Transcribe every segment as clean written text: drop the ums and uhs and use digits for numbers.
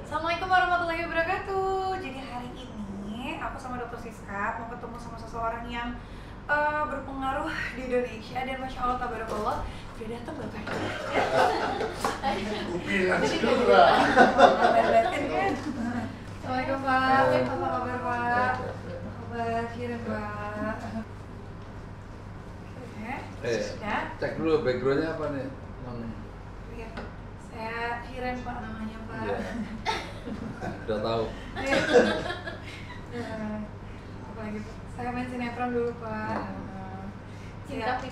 Assalamualaikum warahmatullahi wabarakatuh. Jadi hari ini aku sama Dr. Siska mau ketemu sama seseorang yang berpengaruh di Indonesia dan Masya Allah tabarakallah udah datang bapaknya. Bilang segera. Kan? Assalamualaikum Pak. Apa kabar Pak? Kabar kirim Pak. Ya. Cek dulu backgroundnya apa nih? Iya. Saya Shiren Pak namanya Pak. Iya. Udah tahu. Apa lagi Pak? Saya main sinetron dulu Pak.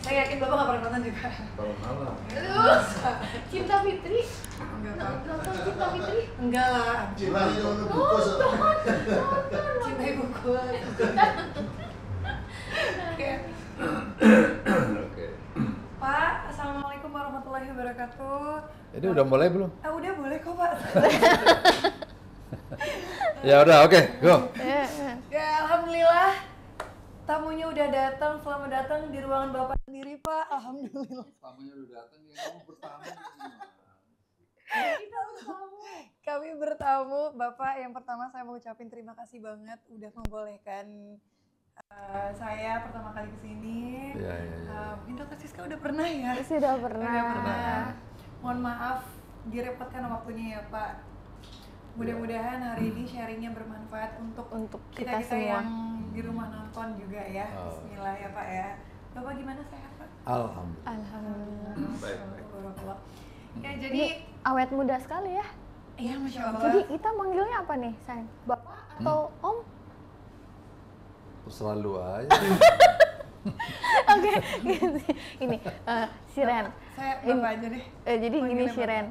Saya yakin Bapak nggak pernah nonton juga. Kalau malam. Cinta Fitri? Enggak Pak. Nonton Cinta Fitri? Enggak lah. Cinta itu buku. Cinta ibuku. Oke. Oke. Pak, assalamualaikum warahmatullahi wabarakatuh. Ini udah mulai belum? Udah boleh kok Pak. Ya udah, oke, go. Ya alhamdulillah. Tamunya udah datang, selamat datang di ruangan Bapak sendiri Pak. Alhamdulillah. Tamunya udah datang, ya kamu bertamu. Kami bertamu, Bapak. Yang pertama saya mau ucapin terima kasih banget udah membolehkan saya pertama kali kesini. Iya. Mungkin Dr. Siska udah pernah ya? Sudah pernah. Udah pernah. Mohon maaf direpotkan waktunya ya Pak. Mudah-mudahan hari ini sharingnya bermanfaat untuk kita semua yang di rumah nonton juga ya. Bismillah ya Pak ya. Bapak gimana sehat Pak? Alhamdulillah. Alhamdulillah. Baik. Ya Ini jadi awet muda sekali ya. iya Masya Allah. Jadi kita manggilnya apa nih, sayang? Bapak atau Om? Selalu aja. Oke, ini Shiren. Saya Bapak aja deh. Jadi gini Manggilnya Shiren,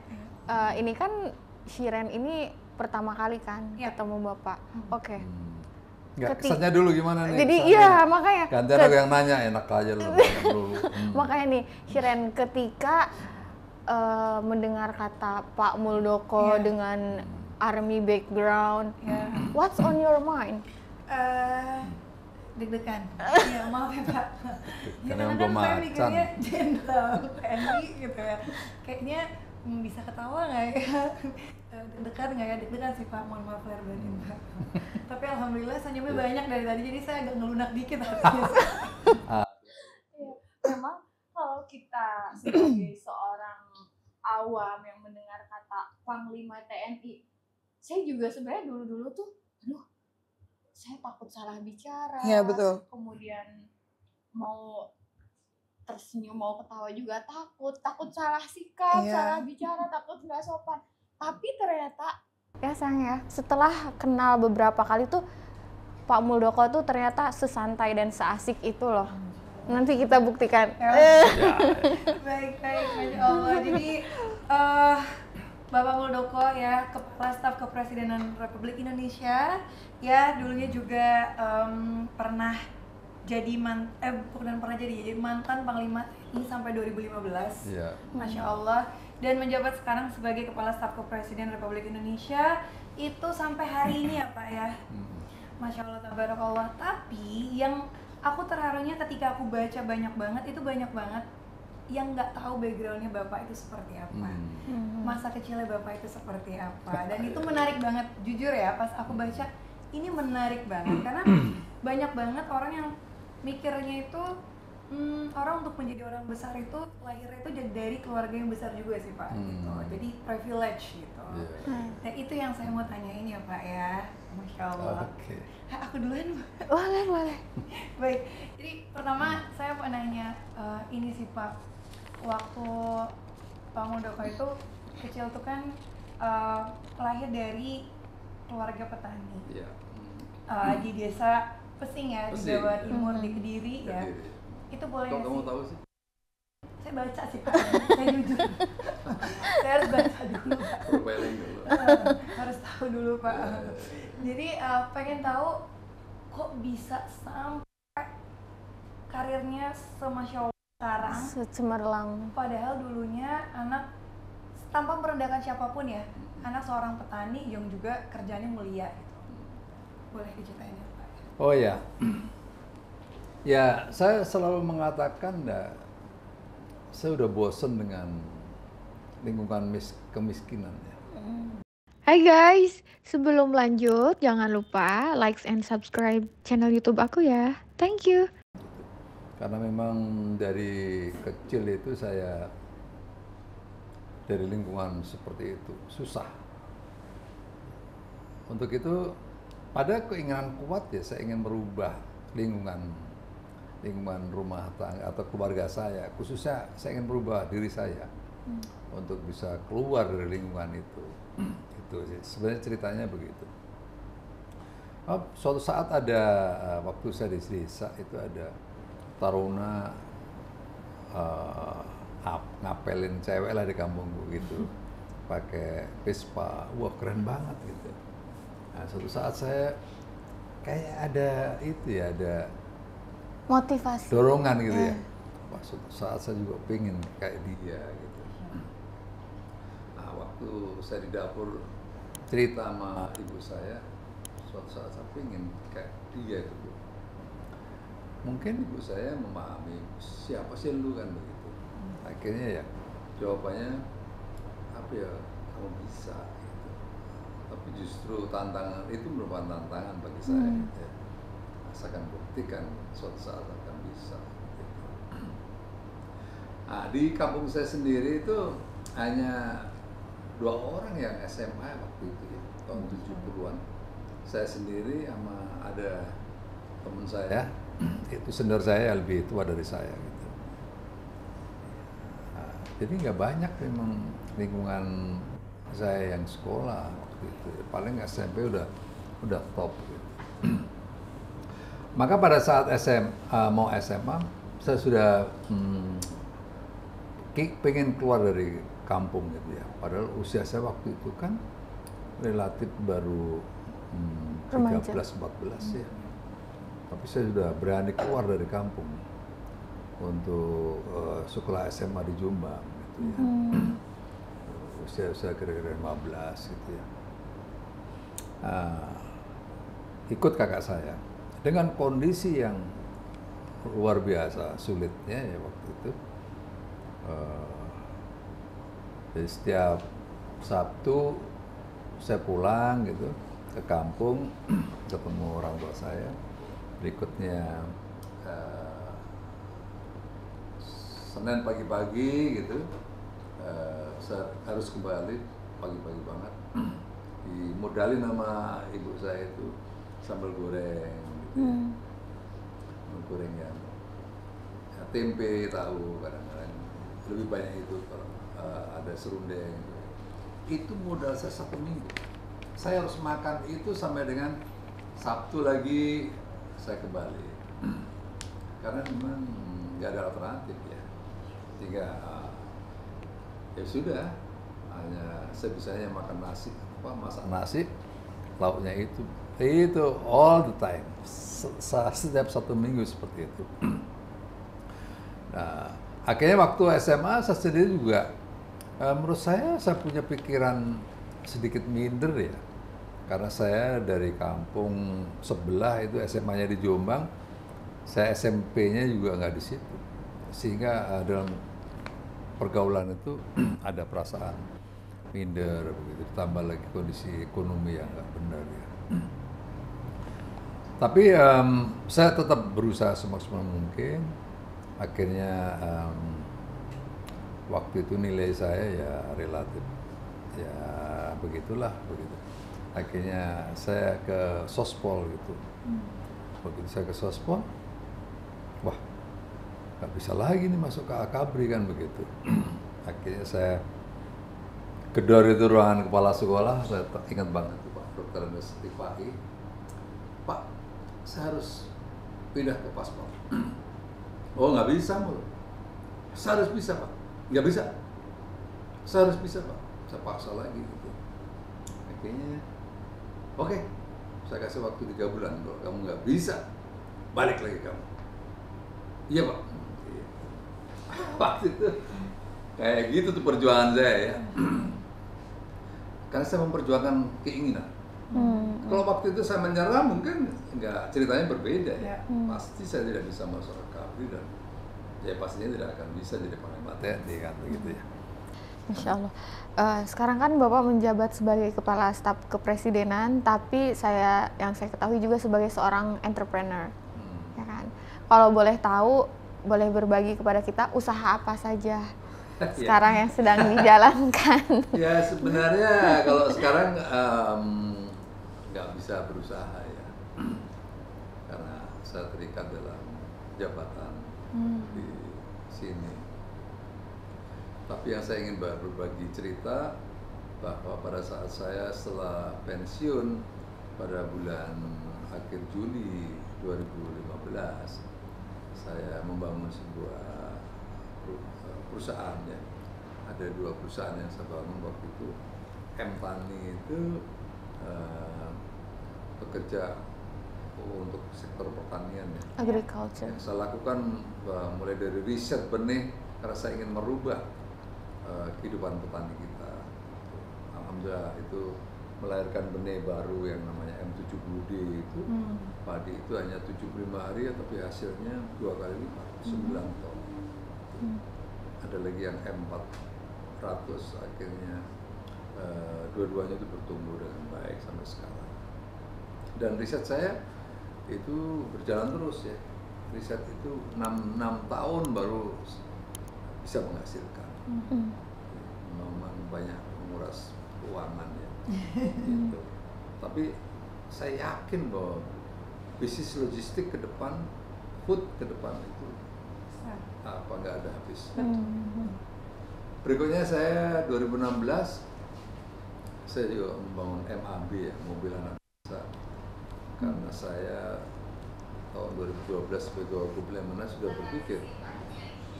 Bapak. ini kan Shiren ini pertama kali kan Ya. ketemu Bapak. Oke. Enggak, kesannya dulu gimana nih? Jadi kesannya? iya makanya. Gantian aku yang nanya, enak aja lu. Dulu. Makanya nih Shiren ketika mendengar kata Pak Muldoko dengan army background, what's on your mind? Deg-degan. Iya, maaf ya Pak. Ya, Karena karena gua kan saya macan. mikirnya jenderal TNI gitu ya. Kayaknya bisa ketawa nggak ya? Deg-degan nggak ya? Deg-degan sih Pak, mohon maaf lahir batin Pak. Tapi alhamdulillah senyumnya banyak dari tadi, jadi saya agak ngelunak dikit hatinya. Memang kalau kita sebagai seorang awam yang mendengar kata Panglima TNI, saya juga sebenarnya dulu-dulu tuh, aduh, saya takut salah bicara. Iya, betul. Kemudian mau tersenyum, mau ketawa juga takut salah sikap, Iya. salah bicara, takut nggak sopan. Tapi ternyata, ya sayang ya, setelah kenal beberapa kali tuh, Pak Muldoko tuh ternyata sesantai dan seasik itu loh. Nanti kita buktikan. Baik, Masya Allah. Jadi Bapak Muldoko ya, Kepala Staf Kepresidenan Republik Indonesia, ya dulunya juga pernah jadi mantan Panglima TNI sampai 2015. Iya. Masya Allah. Dan menjabat sekarang sebagai Kepala Staf Kepresidenan Republik Indonesia itu sampai hari ini ya Pak ya. Masya Allah tabarakallah. Tapi yang aku terharunya ketika aku baca banyak banget yang nggak tahu backgroundnya Bapak itu seperti apa, masa kecilnya Bapak itu seperti apa, dan itu menarik banget. Jujur ya, pas aku baca ini menarik banget karena banyak banget orang yang mikirnya itu orang untuk menjadi orang besar itu lahirnya itu dari keluarga yang besar juga sih Pak, gitu. Jadi privilege gitu. Dan itu yang saya mau tanyain ya Pak ya. Masya Allah. Oke. Aku duluan Pak. Boleh. Baik, jadi pertama saya mau nanya ini sih Pak, waktu Pak Muldoko itu kecil tuh kan lahir dari keluarga petani di desa Pesing ya, di Jawa Timur, di Kediri ya. Itu boleh nggak Kamu sih? tahu sih? Saya baca sih Pak, saya jujur. Saya harus baca dulu Pak. Profiling dulu. Harus tahu dulu Pak. Jadi pengen tahu kok bisa sampai karirnya semasya Allah sekarang, Secemerlang. padahal dulunya anak tanpa merendahkan siapapun ya, anak seorang petani yang juga kerjanya mulia gitu. Boleh diceritain ya Pak? Oh ya. Ya, saya selalu mengatakan saya udah bosen dengan lingkungan kemiskinan ya. Hai guys, sebelum lanjut jangan lupa like and subscribe channel YouTube aku ya. Thank you. Karena memang dari kecil itu saya dari lingkungan seperti itu susah. Untuk itu pada keinginan kuat ya, saya ingin merubah lingkungan rumah tangga atau keluarga saya, khususnya saya ingin merubah diri saya untuk bisa keluar dari lingkungan itu. Itu sih sebenarnya ceritanya begitu. Suatu saat ada waktu saya di desa itu ada taruna ngapelin cewek lah di kampungku gitu, pakai Vespa, wah keren banget gitu. Nah, suatu saat saya kayak ada itu ya, ada Motivasi. dorongan gitu ya. Wah, suatu saat saya juga pengen kayak dia gitu. Nah, waktu saya di dapur cerita sama ibu saya, suatu saat saya pengen kayak dia gitu. Mungkin ibu saya memahami siapa sih lu kan begitu. Akhirnya ya jawabannya apa ya, kamu bisa gitu. Tapi justru tantangan itu merupakan tantangan bagi saya. Ya. Saya akan buktikan suatu saat akan bisa. Gitu. Nah, di kampung saya sendiri itu hanya 2 orang yang SMA waktu itu ya, tahun 70-an. Saya sendiri sama ada teman saya, itu senior saya lebih tua dari saya gitu. Nah, jadi nggak banyak memang lingkungan saya yang sekolah waktu itu. Paling SMP udah top gitu. Maka pada saat mau SMA, saya sudah pengen keluar dari kampung gitu ya. Padahal usia saya waktu itu kan relatif baru 13-14 ya. Tapi saya sudah berani keluar dari kampung untuk sekolah SMA di Jombang gitu ya. Usia kira-kira 15 gitu ya. Ikut kakak saya dengan kondisi yang luar biasa sulitnya ya waktu itu. Jadi setiap Sabtu saya pulang gitu ke kampung, ketemu orang tua saya. Berikutnya Senin pagi-pagi gitu, saya harus kembali pagi-pagi banget. Dimodalin sama ibu saya itu sambal goreng gitu ya. Sambal goreng yang ya, tempe, tahu kadang-kadang lebih banyak itu kalau ada serundeng. Itu modal saya 1 minggu. Saya harus makan itu sampai dengan Sabtu lagi saya kembali. Karena memang nggak ada alternatif ya. Sehingga ya sudah, hanya sebisanya makan nasi, masak nasi, lauknya itu all the time. Setiap 1 minggu seperti itu. Nah, akhirnya waktu SMA saya sendiri juga, menurut saya punya pikiran sedikit minder ya. Karena saya dari kampung sebelah itu SMA-nya di Jombang, saya SMP-nya juga nggak di situ. Sehingga dalam pergaulan itu ada perasaan minder begitu, tambah lagi kondisi ekonomi yang nggak benar ya. Tapi saya tetap berusaha semaksimal mungkin. Akhirnya waktu itu nilai saya ya relatif ya begitulah begitu. Akhirnya saya ke Sospol gitu. Begitu saya ke Sospol, wah nggak bisa lagi nih masuk ke Akabri kan begitu. Akhirnya saya gedor itu ruangan kepala sekolah, saya ingat banget tuh Pak Dr. Andes Tifai. Pak, saya harus pindah ke Paspor. Oh nggak bisa mulu. Saya harus bisa Pak. Nggak bisa. Saya harus bisa Pak. Saya paksa lagi gitu. Akhirnya, oke, saya kasih waktu 3 bulan. Kalau kamu nggak bisa, balik lagi kamu. Iya Pak. Waktu itu kayak gitu tuh perjuangan saya ya. Karena saya memperjuangkan keinginan. Kalau waktu itu saya menyerah mungkin nggak, ceritanya berbeda ya. Pasti saya tidak bisa masuk Akabri dan ya pastinya tidak akan bisa jadi panglima TNI kan begitu ya. Masya Allah. Sekarang kan Bapak menjabat sebagai Kepala Staf Kepresidenan, tapi yang saya ketahui juga sebagai seorang entrepreneur, ya kan? Kalau boleh tahu, boleh berbagi kepada kita usaha apa saja sekarang yang sedang dijalankan? Ya sebenarnya kalau sekarang nggak bisa berusaha ya, karena saya terikat dalam jabatan di sini. Tapi yang saya ingin berbagi cerita bahwa pada saat saya setelah pensiun pada bulan akhir Juli 2015, saya membangun sebuah perusahaan ya. Ada 2 perusahaan yang saya bangun waktu itu. Empani itu bekerja untuk sektor pertanian ya. Agriculture. Yang saya lakukan mulai dari riset benih karena saya ingin merubah kehidupan petani kita. Alhamdulillah itu melahirkan benih baru yang namanya M70D itu. Padi itu hanya 75 hari tapi hasilnya 2 kali lipat, 9 ton. Ada lagi yang M400 akhirnya dua-duanya itu bertumbuh dengan baik sampai sekarang. Dan riset saya itu berjalan terus ya. Riset itu 6 tahun baru bisa menghasilkan. Memang banyak menguras keuangan ya. Gitu. Tapi saya yakin bahwa bisnis logistik ke depan, food ke depan itu nggak ada habis. Berikutnya saya 2016 saya juga membangun MAB ya, mobil anak bangsa. Karena saya tahun 2012 sebagai Wagub Lemhanas sudah berpikir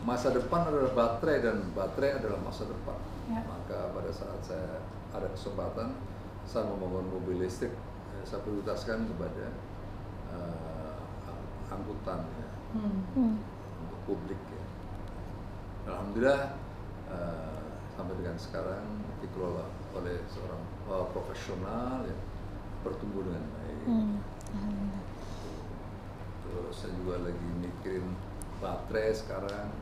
masa depan adalah baterai dan baterai adalah masa depan. Maka pada saat saya ada kesempatan saya membangun mobil listrik, saya prioritaskan kepada angkutan ya, untuk publik ya. Alhamdulillah sampai dengan sekarang dikelola oleh seorang profesional ya, bertumbuh dengan baik. Terus saya juga lagi mikirin baterai sekarang.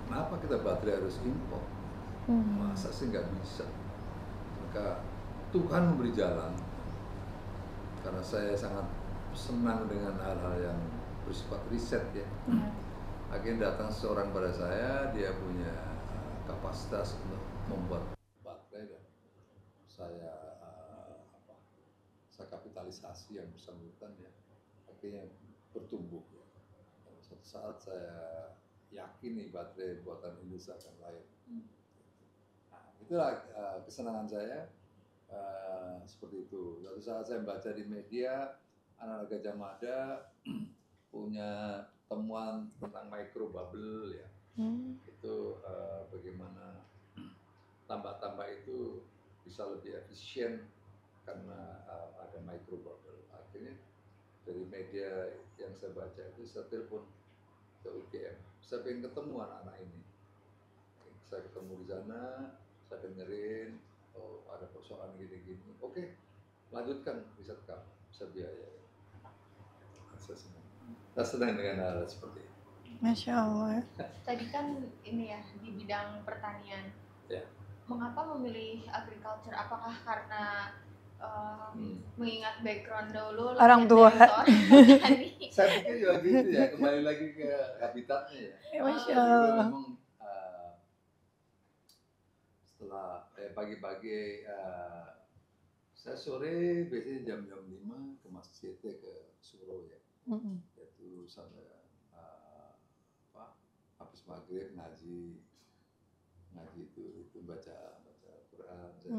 Kenapa kita baterai harus impor? Masa sih nggak bisa? Maka Tuhan memberi jalan. Karena saya sangat senang dengan hal-hal yang bersifat riset ya. Akhirnya datang seorang pada saya, dia punya kapasitas untuk membuat baterai dan saya kapitalisasi yang bersangkutan ya. Akhirnya bertumbuh ya. Dan suatu saat saya yakin nih baterai buatan Indonesia akan lahir. Nah, itulah kesenangan saya seperti itu. Suatu saat saya baca di media anak Gajah Mada punya temuan tentang micro bubble ya. Itu bagaimana tambah-tambah itu bisa lebih efisien karena ada micro bubble. Akhirnya dari media yang saya baca itu saya telepon ke UGM. Saya pengen ketemu anak-anak ini. Saya ketemu di sana, saya dengerin, oh ada persoalan gini-gini. Oke, lanjutkan riset kamu, saya biayai. Saya senang dengan hal seperti itu. Masya Allah. Tadi kan ini ya di bidang pertanian. Ya. Mengapa memilih agriculture? Apakah karena mengingat background dulu orang tua? Saya pikir juga gitu ya, kembali lagi ke habitatnya ya. Masya Allah. Memang setelah pagi-pagi saya sore biasanya jam-jam 5 ke masjid ke Suro ya. Itu sampai habis maghrib ngaji itu baca Quran, saya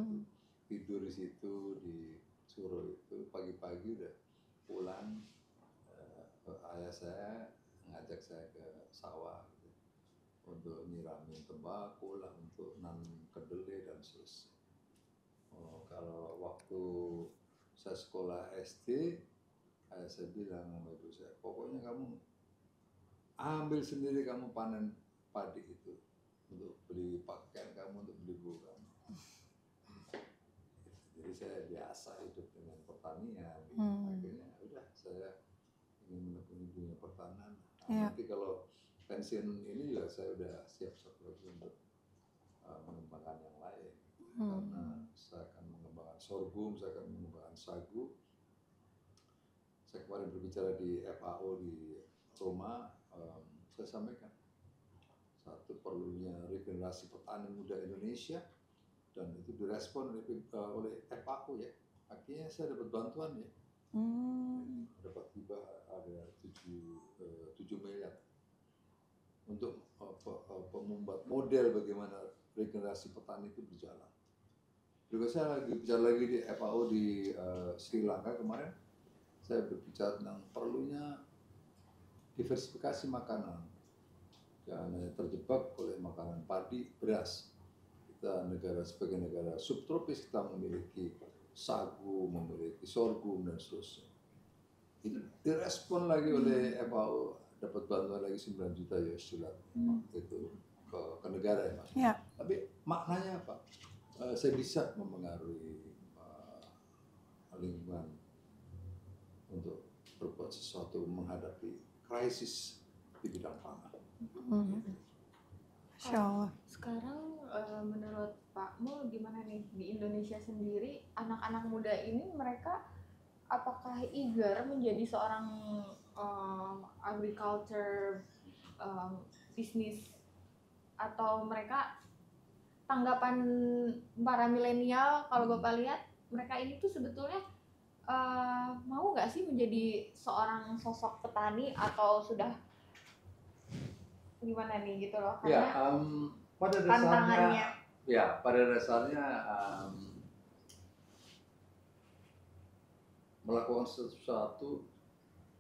tidur di situ di Suro itu pagi-pagi udah pulang. Ayah saya ngajak saya ke sawah gitu, untuk nyiramin tembakau lah, untuk nanam kedelai dan seterusnya. Kalau waktu saya sekolah SD, ayah saya bilang sama ibu saya, pokoknya kamu ambil sendiri, kamu panen padi itu untuk beli pakaian kamu, untuk beli buku kamu. Jadi saya biasa hidup dengan pertanian. Akhirnya udah saya ingin menekuni dunia pertanian. Nanti kalau pensiun ini juga saya udah siap untuk mengembangkan yang lain. Karena saya akan mengembangkan sorghum, saya akan mengembangkan sagu. Saya kemarin berbicara di FAO di Roma, saya sampaikan satu perlunya regenerasi petani muda Indonesia, dan itu direspon oleh FAO ya. Akhirnya saya dapat bantuan ya. Dapat tiba ada 7 miliar untuk membuat model bagaimana regenerasi petani itu berjalan. Juga saya bicara lagi di FAO di Sri Lanka kemarin, saya berbicara tentang perlunya diversifikasi makanan. Jangan hanya terjebak oleh makanan padi, beras. Kita sebagai negara subtropis, kita memiliki sagu, memiliki sorghum dan seterusnya. Itu direspon lagi oleh FAO, dapat bantuan lagi 9 juta US dollar itu ke negara ya Mas. Ya. Tapi maknanya apa? Saya bisa memengaruhi lingkungan untuk berbuat sesuatu menghadapi krisis di bidang pangan. Masya Allah. Sekarang menurut Pak Mul gimana nih di Indonesia sendiri, anak-anak muda ini mereka apakah eager menjadi seorang agriculture bisnis, atau mereka tanggapan para milenial kalau Bapak lihat mereka ini tuh sebetulnya mau nggak sih menjadi seorang sosok petani, atau sudah gimana nih gitu loh, karena pada tantangannya. Pada dasarnya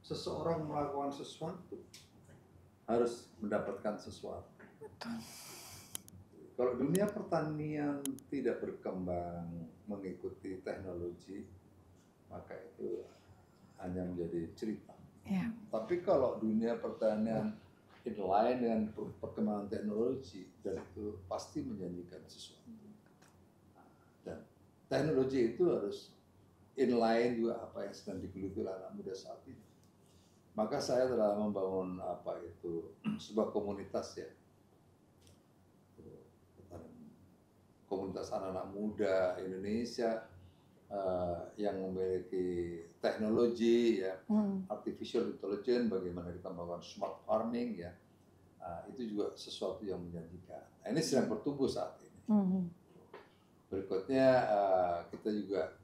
seseorang melakukan sesuatu harus mendapatkan sesuatu. Kalau dunia pertanian tidak berkembang mengikuti teknologi, maka itu hanya menjadi cerita. Ya. Tapi kalau dunia pertanian inline dengan perkembangan teknologi, dan itu pasti menjanjikan sesuatu. Dan teknologi itu harus inline juga apa yang sedang digeluti oleh anak muda saat ini. Maka saya telah membangun sebuah komunitas ya. Komunitas anak-anak muda Indonesia yang memiliki teknologi ya, artificial intelligence, bagaimana kita melakukan smart farming ya, itu juga sesuatu yang menjanjikan. Nah, ini sedang bertumbuh saat ini. Berikutnya kita juga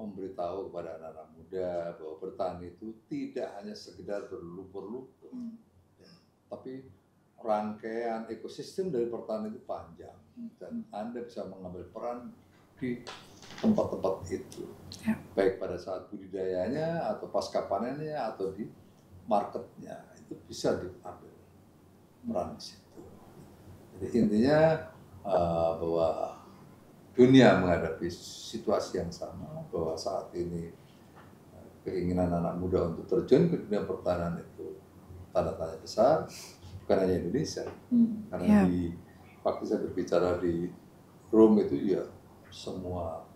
memberitahu kepada anak-anak muda bahwa bertani itu tidak hanya sekedar berlumpur-lumpur, tapi rangkaian ekosistem dari pertanian itu panjang, dan Anda bisa mengambil peran di tempat-tempat itu, baik pada saat budidayanya atau pasca panennya atau di marketnya, itu bisa diambil peran di situ. Jadi intinya bahwa dunia menghadapi situasi yang sama, bahwa saat ini keinginan anak muda untuk terjun ke dunia pertanian itu tanda tanya besar. Bukan hanya Indonesia, karena di waktu saya berbicara di Rome itu ya semua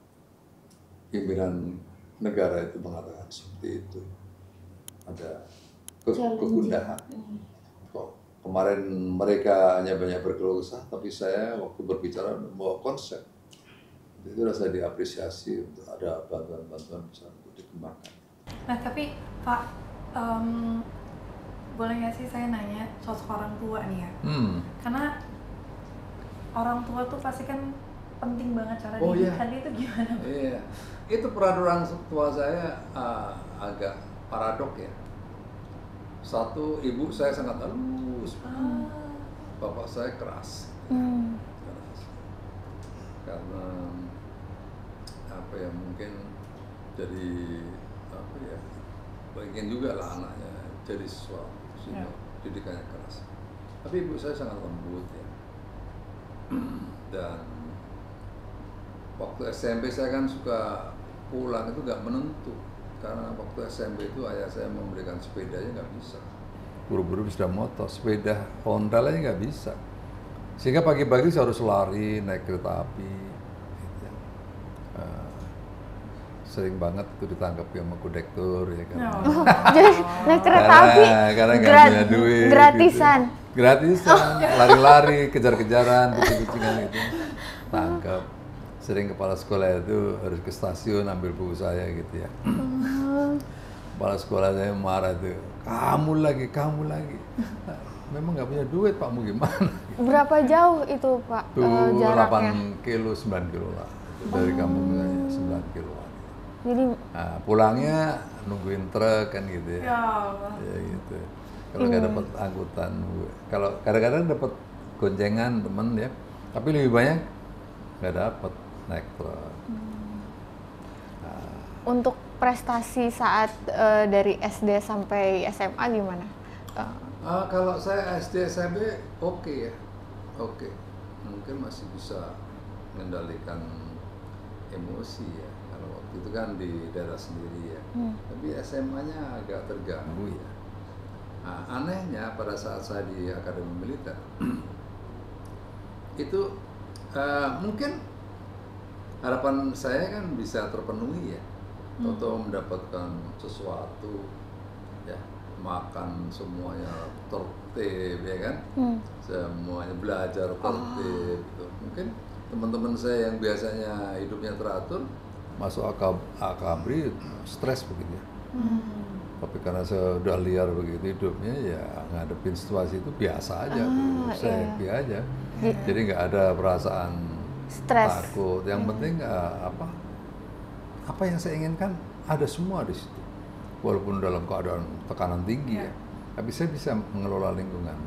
pimpinan negara itu mengatakan seperti itu, ada kegundahan. Kok kemarin mereka hanya banyak berkeluh kesah, tapi saya waktu berbicara membawa konsep, itu rasa diapresiasi untuk ada bantuan-bantuan bisa untuk dikembangkan. Nah tapi Pak, boleh nggak sih saya nanya sosok orang tua nih ya? Karena orang tua tuh pasti kan penting banget cara didikan itu gimana? Iya, itu peran orang tua saya agak paradok ya. Satu, ibu saya sangat halus, bapak saya keras. Keras. Karena apa ya, mungkin jadi apa ya, bagian juga lah anaknya jadi sesuatu. Didikannya keras. Tapi ibu saya sangat lembut ya. Dan waktu SMP saya kan suka pulang itu nggak menentu, karena waktu SMP itu ayah saya memberikan sepedanya nggak bisa. Buru-buru sudah motor, sepeda Honda aja nggak bisa. Sehingga pagi-pagi saya harus lari naik kereta api. Gitu ya. Sering banget itu ditangkap sama kondektur ya kan. Jadi naik kereta api karena nggak punya duit, gratisan. Gitu. gratisan, lari-lari, kejar-kejaran, kucing-kucingan gitu, tangkap. Sering kepala sekolah itu harus ke stasiun ambil buku saya gitu ya. Kepala sekolah saya marah tuh, kamu lagi. Nah, memang nggak punya duit Pak, mau gimana? Berapa jauh itu Pak Tuh jaraknya? 8 kilo, 9 kilo lah. Itu dari kampung saya 9 kilo. Jadi Nah, pulangnya nungguin truk kan gitu ya. Ya Allah. Ya gitu. Kalau nggak dapat angkutan, kalau kadang-kadang dapat goncengan temen ya, tapi lebih banyak nggak dapat naik truk. untuk prestasi saat dari SD sampai SMA gimana? Kalau saya SD SMP oke ya, oke. Mungkin masih bisa mengendalikan emosi ya. Kalau waktu itu kan di daerah sendiri ya. Tapi SMA-nya agak terganggu ya. Nah, anehnya pada saat saya di Akademi Militer itu mungkin harapan saya kan bisa terpenuhi ya. Atau mendapatkan sesuatu ya, makan semuanya tertib ya kan, semuanya belajar tertib gitu. Mungkin teman-teman saya yang biasanya hidupnya teratur masuk akabri stres begitu ya. Tapi karena saya udah liar begitu hidupnya ya, ngadepin situasi itu biasa aja, saya happy aja. Jadi nggak ada perasaan Stres. takut. Yang penting apa yang saya inginkan ada semua di situ. Walaupun dalam keadaan tekanan tinggi ya, tapi saya bisa mengelola lingkungan.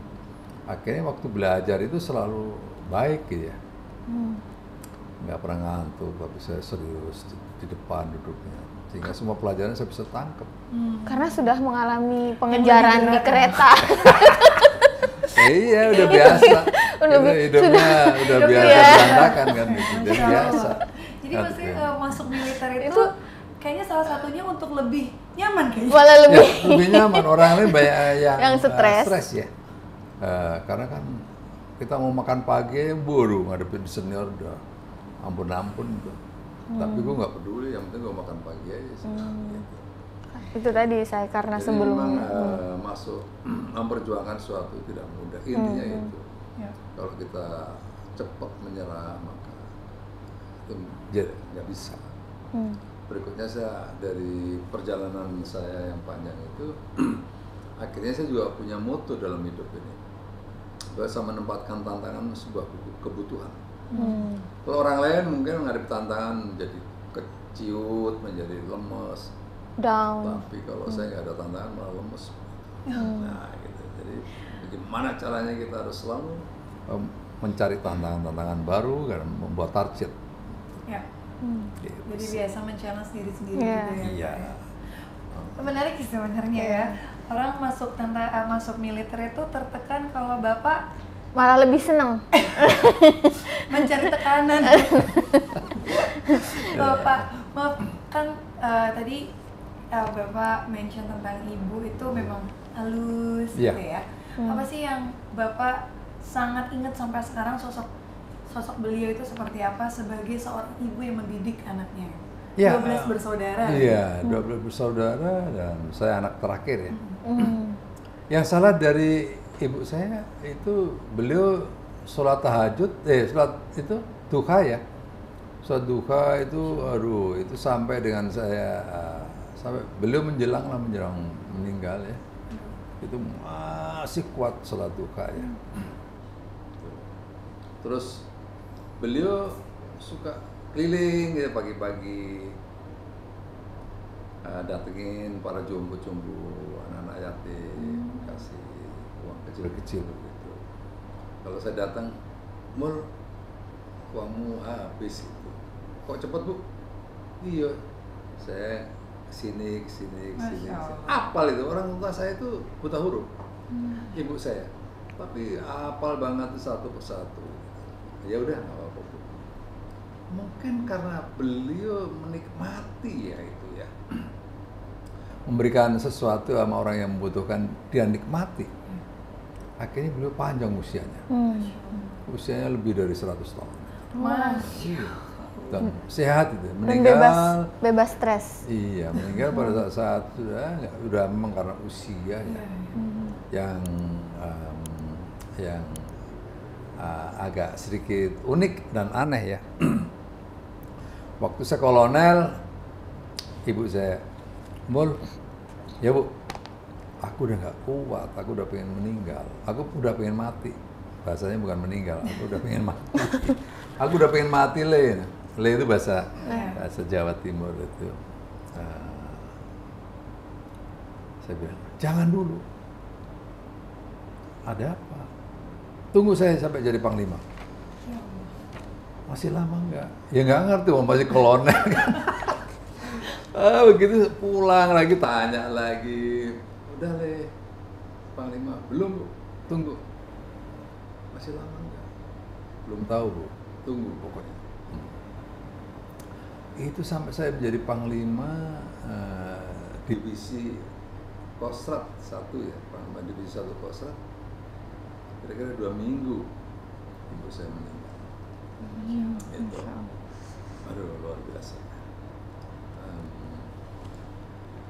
Akhirnya waktu belajar itu selalu baik gitu ya. Nggak pernah ngantuk, tapi saya serius di depan duduknya. Sehingga semua pelajaran saya bisa tangkap. Karena sudah mengalami pengejaran di kereta. Iya, udah biasa. Hidupnya udah biasa berantakan kan gitu. Jadi biasa. Jadi pasti masuk militer itu kayaknya salah satunya untuk lebih nyaman kayaknya. Malah Ya, lebih nyaman. Orang lain banyak yang stres ya. Karena kan kita mau makan pagi buru ngadepin senior udah ampun gitu. Tapi gue nggak peduli, yang penting gue makan pagi aja sih. Gitu. Itu tadi saya karena Jadi sebelum memang masuk memperjuangkan sesuatu tidak mudah. Intinya itu. Ya. Kalau kita cepat menyerah maka itu jadi nggak bisa. Berikutnya saya dari perjalanan saya yang panjang itu akhirnya saya juga punya moto dalam hidup ini, bahwa saya menempatkan tantangan sebuah kebutuhan. Kalau orang lain mungkin menghadapi tantangan menjadi keciut, menjadi lemes, down. tapi kalau saya nggak ada tantangan malah lemes. Nah gitu. Jadi bagaimana caranya kita harus selalu mencari tantangan-tantangan baru dan membuat target. Ya. Gitu. Jadi biasa men-challenge diri sendiri Iya. gitu ya. Iya. Menarik sih sebenarnya ya. Orang masuk militer itu tertekan kalau Bapak Malah lebih seneng. mencari tekanan. Bapak, maaf kan tadi Bapak mention tentang ibu itu memang halus gitu ya. Apa sih yang Bapak sangat ingat sampai sekarang sosok beliau itu seperti apa sebagai seorang ibu yang mendidik anaknya? Ya, 12 bersaudara. Iya, 12 bersaudara dan saya anak terakhir ya. Yang salah dari ibu saya itu beliau sholat tahajud, sholat itu duha ya. Sholat duha itu, aduh, itu sampai dengan saya, sampai beliau menjelang meninggal ya. Itu masih kuat sholat duha ya. Terus beliau suka keliling ya pagi-pagi, datengin para jombo-jombo, anak-anak yatim, kasih uang kecil-kecil gitu. Kalau saya datang, Mul, uangmu habis itu. Kok cepet Bu? Iya, saya kesini. Apal itu, orang tua saya itu buta huruf, ibu saya. Tapi apal banget itu satu persatu. Ya udah nggak apa-apa Bu. Mungkin karena beliau menikmati ya itu ya, memberikan sesuatu sama orang yang membutuhkan, dia nikmati. Akhirnya beliau panjang usianya, usianya lebih dari 100 tahun. Masya. Dan sehat itu, Dan meninggal bebas stres. Iya, meninggal pada saat sudah memang karena usia ya, yang yang agak sedikit unik dan aneh ya. Waktu saya kolonel, ibu saya, "Mul, ya Bu, aku udah nggak kuat, aku udah pengen meninggal, aku udah pengen mati." Bahasanya bukan meninggal, aku udah pengen mati. Aku udah pengen mati, Le. Le itu bahasa Jawa Timur itu. Saya bilang, "Jangan dulu." "Ada apa?" "Tunggu saya sampai jadi panglima." "Masih lama enggak?" "Ya nggak ngerti, masih kolonel kan." Begitu pulang lagi, tanya lagi. "Udah Le, panglima." "Belum Bu, tunggu." "Masih lama enggak?" "Belum tahu Bu, tunggu pokoknya." Itu sampai saya menjadi panglima divisi Kostrat 1 ya, panglima divisi 1 Kostrat. Kira-kira 2 minggu ibu saya meninggal. Itu, aduh luar biasa.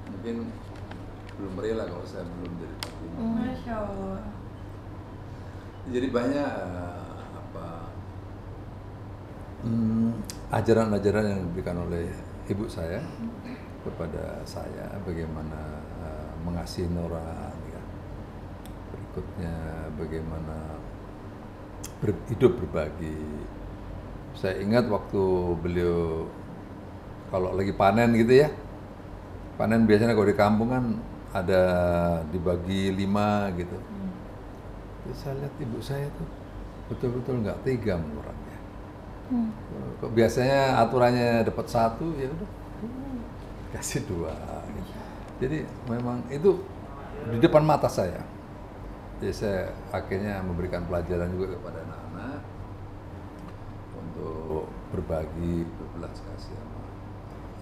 Mungkin belum rela kalau saya belum jadi panglima. Masya Allah. Jadi banyak ajaran-ajaran yang diberikan oleh ibu saya kepada saya, bagaimana mengasihi orang, ya. Berikutnya bagaimana hidup berbagi. Saya ingat waktu beliau kalau lagi panen gitu ya, panen biasanya kalau di kampung kan ada dibagi 5 gitu. Terus saya lihat ibu saya tuh betul-betul nggak tega mengurangi. Kok biasanya aturannya dapat 1, ya udah kasih 2. Gitu. Jadi memang itu di depan mata saya. Jadi saya akhirnya memberikan pelajaran juga kepada anak-anak untuk berbagi, berbelas kasih sama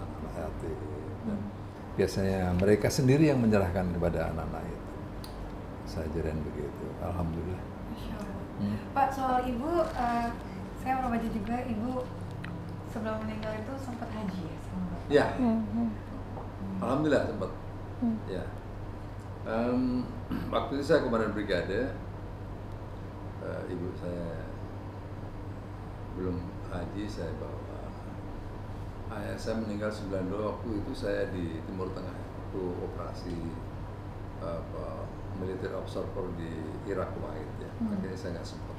anak-anak yatim. Dan biasanya mereka sendiri yang menyerahkan kepada anak-anak itu. Saya ajarin begitu. Alhamdulillah. Masya Allah. Pak, soal ibu, saya mau baca juga, ibu sebelum meninggal itu sempat haji ya sama Bapak? Ya, alhamdulillah sempat. Ya, waktu itu saya komandan brigade, ibu saya belum haji, saya bawa. Ayah saya meninggal 92, waktu itu saya di Timur Tengah, waktu operasi military observer di Irak Kuwait ya. Akhirnya saya nggak sempat.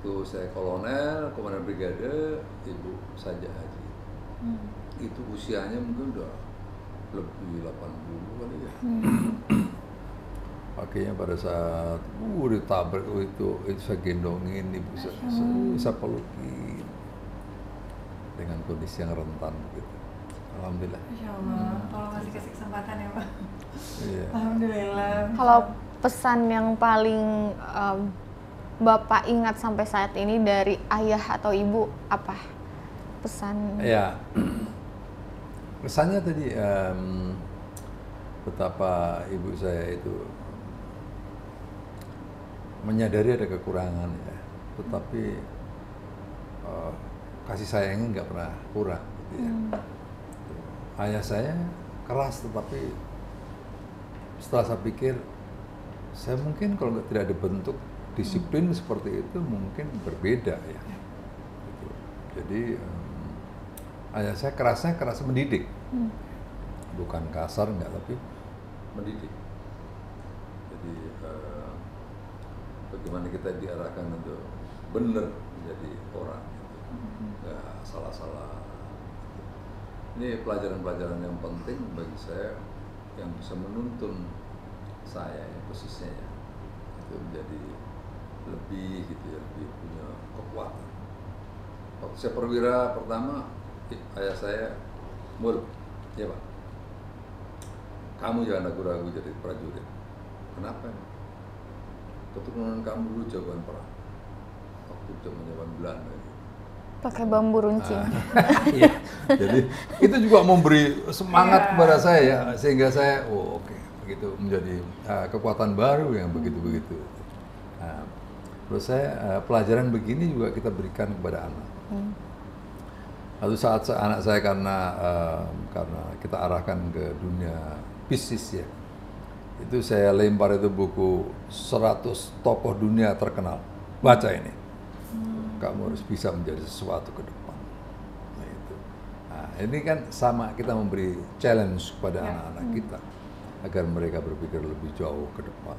Waktu saya kolonel, komandan brigade, ibu saja haji. Itu usianya mungkin udah lebih 80 kali ya. Akhirnya pada saat ditabrak itu saya gendongin ibu saya pelukin dengan kondisi yang rentan gitu. Alhamdulillah. Masya Allah, tolong kasih kesempatan ya Pak. Iya. Alhamdulillah. Kalau pesan yang paling Bapak ingat sampai saat ini dari ayah atau ibu apa pesan? Ya, pesannya tadi betapa ibu saya itu menyadari ada kekurangan ya, tetapi kasih sayangnya nggak pernah kurang gitu ya. Ayah saya keras, tetapi setelah saya pikir, saya mungkin kalau tidak dibentuk disiplin seperti itu mungkin berbeda ya. Gitu. Jadi ayah saya kerasnya keras mendidik, bukan kasar enggak, tapi mendidik. Jadi bagaimana kita diarahkan untuk benar menjadi orang, nggak salah-salah. Ini pelajaran-pelajaran yang penting bagi saya yang bisa menuntun saya khususnya ya, itu menjadi lebih gitu ya, lebih punya kekuatan. Waktu saya perwira pertama, ayah saya, "Mul, ya Pak, kamu jangan ragu-ragu jadi prajurit." "Kenapa? Keturunan kamu dulu jagoan perang." Waktu zaman Belanda. Pakai bambu runcing. Iya. Jadi itu juga memberi semangat kepada saya ya, sehingga saya, oke, begitu menjadi kekuatan baru yang begitu-begitu. Terus saya pelajaran begini juga kita berikan kepada anak. Lalu saat anak saya karena kita arahkan ke dunia bisnis ya, Itu saya lempar itu buku 100 tokoh dunia terkenal. Baca ini. Kamu harus bisa menjadi sesuatu ke depan. Nah, itu. Nah, ini kan sama, kita memberi challenge kepada anak-anak kita agar mereka berpikir lebih jauh ke depan.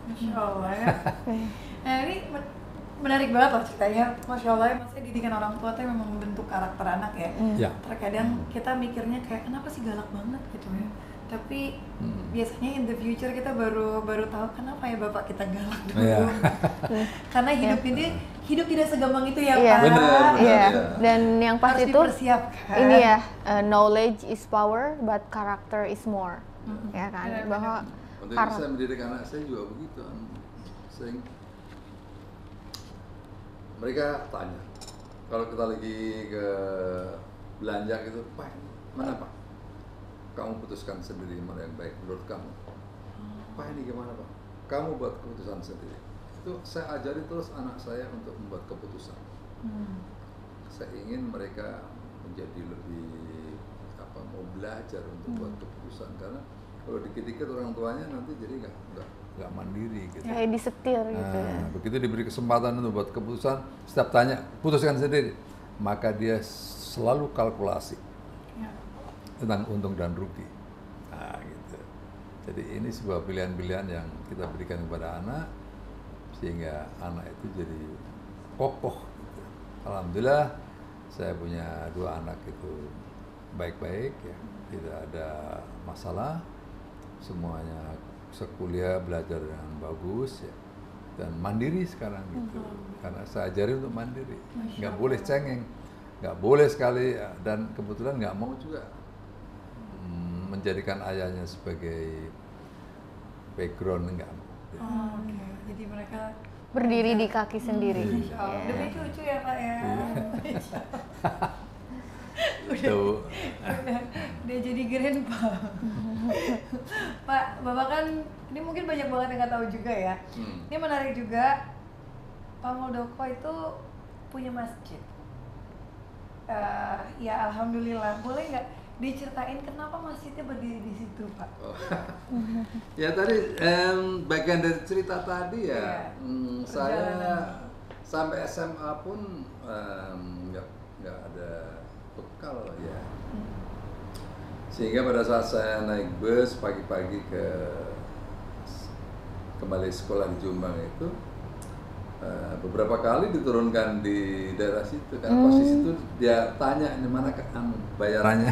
Masya Allah ya. Nah ini menarik banget loh ceritanya. Masya Allah ya, maksudnya didikan orang tua tuh memang membentuk karakter anak ya. Ya. Terkadang kita mikirnya kayak kenapa sih galak banget gitu ya. Tapi biasanya in the future kita baru tahu kenapa ya bapak kita galak dulu. Iya. Karena hidup tidak segampang itu ya Iya. Pak. Benar. Iya. Dan yang pas Harus itu dipersiapkan. ini ya, knowledge is power, but character is more. Ya kan, Benar-benar. bahwa Untuk itu saya mendidik anak saya juga begitu. Mereka tanya, kalau kita lagi ke belanja gitu, Pak, mana Pak? Kamu putuskan sendiri mana yang baik menurut kamu. Pak, ini gimana Pak? Kamu buat keputusan sendiri. Itu saya ajari terus anak saya untuk membuat keputusan. Saya ingin mereka menjadi lebih mau belajar untuk buat keputusan, karena kalau dikit-dikit orang tuanya nanti jadi nggak mandiri gitu. kayak disetir gitu. Nah, begitu diberi kesempatan untuk buat keputusan, setiap tanya putuskan sendiri, maka dia selalu kalkulasi tentang untung dan rugi. Nah, gitu. Jadi ini sebuah pilihan-pilihan yang kita berikan kepada anak sehingga anak itu jadi kokoh. Gitu. Alhamdulillah saya punya 2 anak itu baik-baik ya, tidak ada masalah, semuanya sekuliah belajar dengan bagus ya, dan mandiri sekarang gitu. Karena saya ajari untuk mandiri, nggak boleh cengeng, nggak boleh sekali, dan kebetulan nggak mau juga menjadikan ayahnya sebagai background, enggak mau. Oke. Jadi mereka Berdiri di kaki sendiri. Masya Allah. Iya. Demi cucu ya Pak ya. Itu. Udah jadi grandpa. Pak, Bapak kan ini mungkin banyak banget yang nggak tahu juga ya. Ini menarik juga. Pak Muldoko itu punya masjid. Ya alhamdulillah. Boleh nggak diceritain kenapa masjidnya berdiri di situ, Pak? Oh. Ya tadi bagian dari cerita tadi ya, saya sampai SMA pun nggak ada bekal ya. Sehingga pada saat saya naik bus pagi-pagi kembali sekolah di Jombang itu, beberapa kali diturunkan di daerah situ, karena posisi itu dia tanya di mana bayarannya,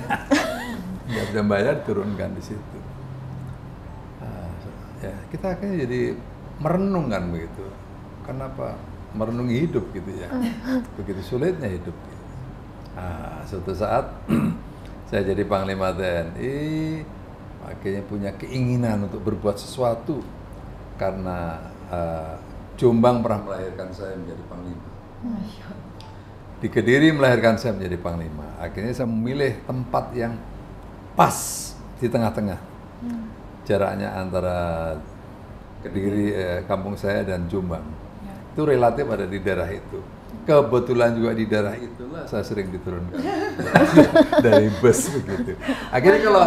nggak bisa bayar, turunkan di situ. Ya kita akhirnya jadi merenung kan begitu, kenapa merenungi hidup gitu ya, begitu sulitnya hidup. Suatu saat saya jadi Panglima TNI, akhirnya punya keinginan untuk berbuat sesuatu karena Jombang pernah melahirkan saya menjadi Panglima. Di Kediri melahirkan saya menjadi Panglima. Akhirnya saya memilih tempat yang pas di tengah-tengah. Jaraknya antara Kediri, kampung saya, dan Jombang. Itu relatif ada di daerah itu. Kebetulan juga di daerah itulah saya sering diturunkan dari bus begitu. Akhirnya kalau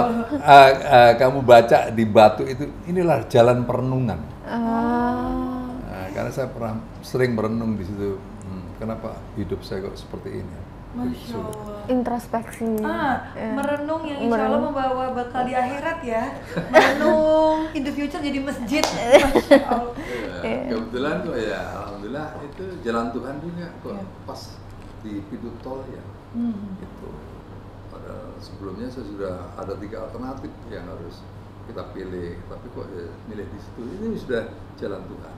kamu baca di batu itu, inilah jalan perenungan. Karena saya pernah sering merenung di situ, kenapa hidup saya kok seperti ini. Masya Allah. Introspeksi. Merenung yang insya Allah membawa bekal di akhirat ya. Merenung in the future jadi masjid. Masya Allah. Kebetulan kok ya, alhamdulillah itu jalan Tuhan juga kok pas di pintu tol ya. Itu. Padahal sebelumnya saya sudah ada 3 alternatif yang harus kita pilih, tapi kok milih di situ. Ini sudah jalan Tuhan.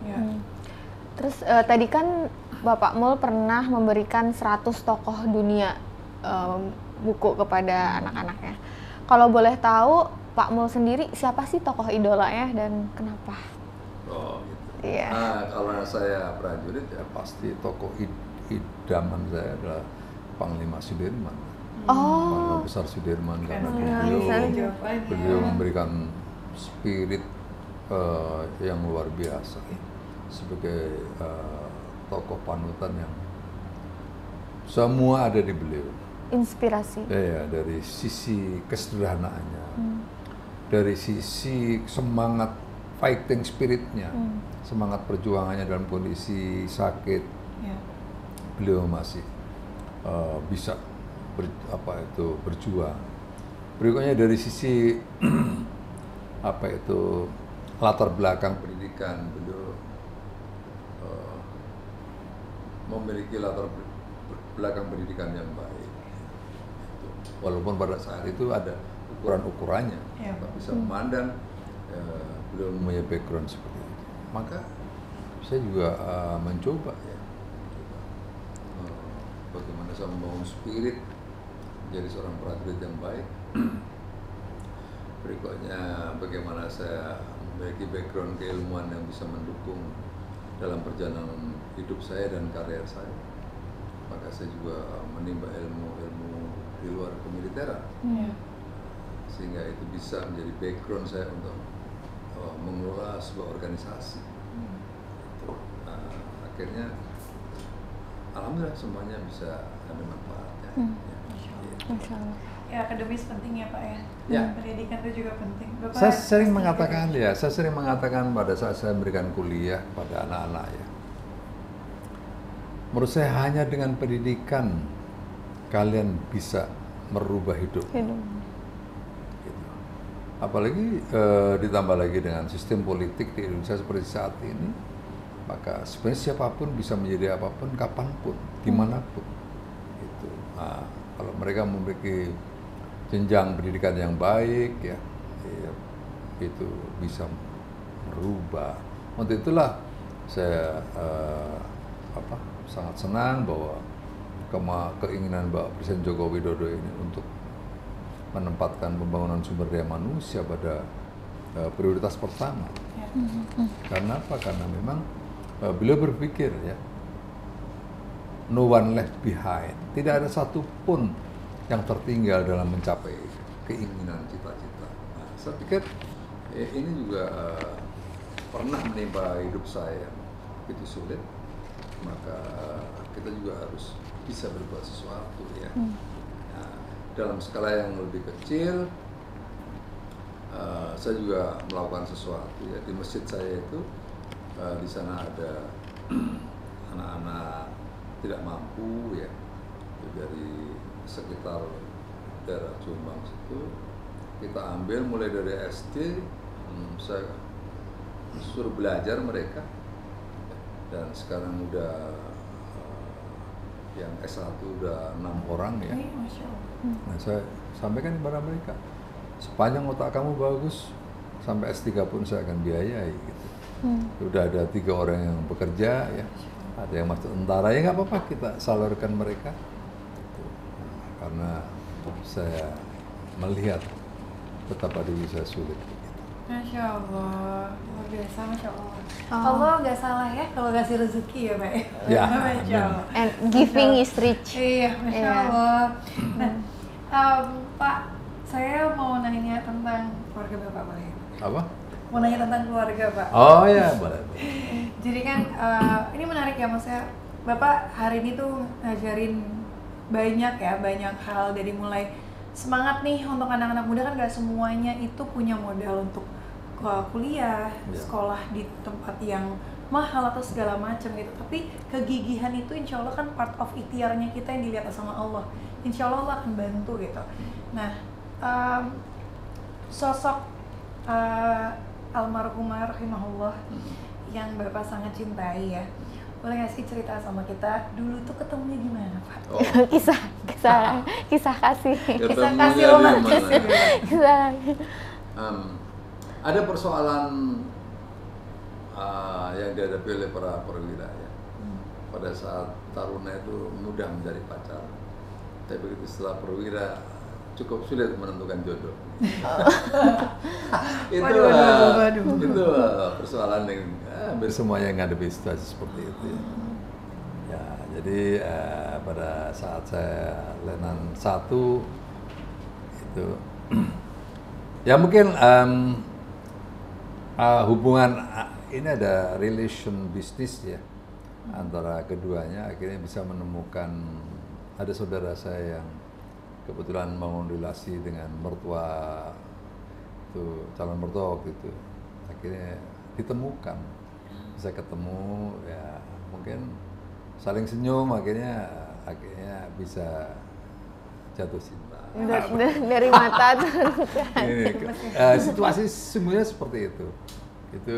Terus tadi kan Bapak Mul pernah memberikan 100 tokoh dunia buku kepada anak-anaknya. Kalau boleh tahu, Pak Mul sendiri siapa sih tokoh idolanya dan kenapa? Oh gitu. Iya. Kalau saya prajurit ya pasti tokoh idaman saya adalah Panglima Sudirman. Panglima Besar Sudirman, karena beliau memberikan spirit yang luar biasa sebagai tokoh panutan yang semua ada di beliau. Inspirasi. Ya, dari sisi kesederhanaannya, dari sisi semangat fighting spiritnya, semangat perjuangannya dalam kondisi sakit, beliau masih bisa berjuang. Berikutnya dari sisi latar belakang pendidikan, beliau memiliki latar belakang pendidikan yang baik. Walaupun pada saat itu ada ukuran-ukurannya, tapi saya memandang beliau punya background seperti itu. Maka saya juga mencoba bagaimana saya membangun spirit menjadi seorang prajurit yang baik. Berikutnya bagaimana saya memiliki background keilmuan yang bisa mendukung dalam perjalanan hidup saya dan karier saya. Maka saya juga menimba ilmu-ilmu di luar kemiliteran, sehingga itu bisa menjadi background saya untuk mengelola sebuah organisasi. Akhirnya alhamdulillah semuanya bisa ada manfaatnya. Masya Allah. Ya, akademis penting ya Pak ya. Pendidikan itu juga penting. Bapak Saya sering mengatakan pada saat saya memberikan kuliah pada anak-anak ya. Menurut saya hanya dengan pendidikan kalian bisa merubah hidup. Gitu. Apalagi ditambah lagi dengan sistem politik di Indonesia seperti saat ini, maka sebenarnya siapapun bisa menjadi apapun, kapanpun, dimanapun. Gitu. Nah, kalau mereka memiliki jenjang pendidikan yang baik, ya itu bisa merubah. Untuk itulah saya sangat senang bahwa keinginan Bapak Presiden Joko Widodo ini untuk menempatkan pembangunan sumber daya manusia pada prioritas pertama. Karena apa? Karena memang beliau berpikir ya, no one left behind. Tidak ada satupun yang tertinggal dalam mencapai keinginan cita-cita. Nah, saya pikir ini juga pernah menimpa hidup saya itu sulit, maka kita juga harus bisa berbuat sesuatu ya. Nah, dalam skala yang lebih kecil, saya juga melakukan sesuatu ya di masjid saya itu. Di sana ada anak-anak tidak mampu ya, dari sekitar daerah Jombang situ kita ambil mulai dari SD, saya suruh belajar mereka, dan sekarang udah yang S1 udah 6 orang ya. Nah, saya sampaikan kepada mereka, sepanjang otak kamu bagus sampai S3 pun saya akan biayai gitu. Udah ada 3 orang yang bekerja ya, ada yang masuk tentara ya, nggak apa-apa kita salurkan mereka. Karena saya melihat betapa dulu saya sulit. Masya Allah, luar biasa, Masya Allah. Allah nggak salah ya kalau kasih rezeki ya Pak. Ya. Masya Allah. And giving is rich. Iya, Masya Allah. Nah, Pak, saya mau nanya tentang keluarga Bapak boleh? Apa? Mau nanya tentang keluarga Pak. Oh ya, boleh. Jadi kan ini menarik ya, maksudnya Bapak hari ini tuh ngajarin banyak hal, dari mulai semangat nih untuk anak-anak muda, kan gak semuanya itu punya modal untuk kuliah, sekolah di tempat yang mahal atau segala macam gitu. Tapi kegigihan itu insya Allah kan part of ikhtiarnya kita yang dilihat sama Allah. Insya Allah Allah akan bantu gitu. Nah, sosok almarhumah rahimahullah yang Bapak sangat cintai ya, boleh nggak sih cerita sama kita dulu tuh ketemunya gimana Pak? Oh. kisah kasih. Kisah kasih romantis ya. Ada persoalan yang dihadapi oleh para perwira ya. Pada saat taruna itu mudah mencari pacar, tapi begitu setelah perwira cukup sulit menentukan jodoh. Itu persoalan yang hampir semuanya yang ngadepi situasi seperti itu. Ya, jadi pada saat saya Letnan 1 itu ya mungkin hubungan ini ada relation bisnis ya antara keduanya, akhirnya bisa menemukan, ada saudara saya yang kebetulan membangun relasi dengan mertua itu calon mertua waktu itu. Akhirnya ditemukan, bisa ketemu, ya mungkin saling senyum, akhirnya bisa jatuh cinta. Dari mata Situasi sesungguhnya seperti itu. Itu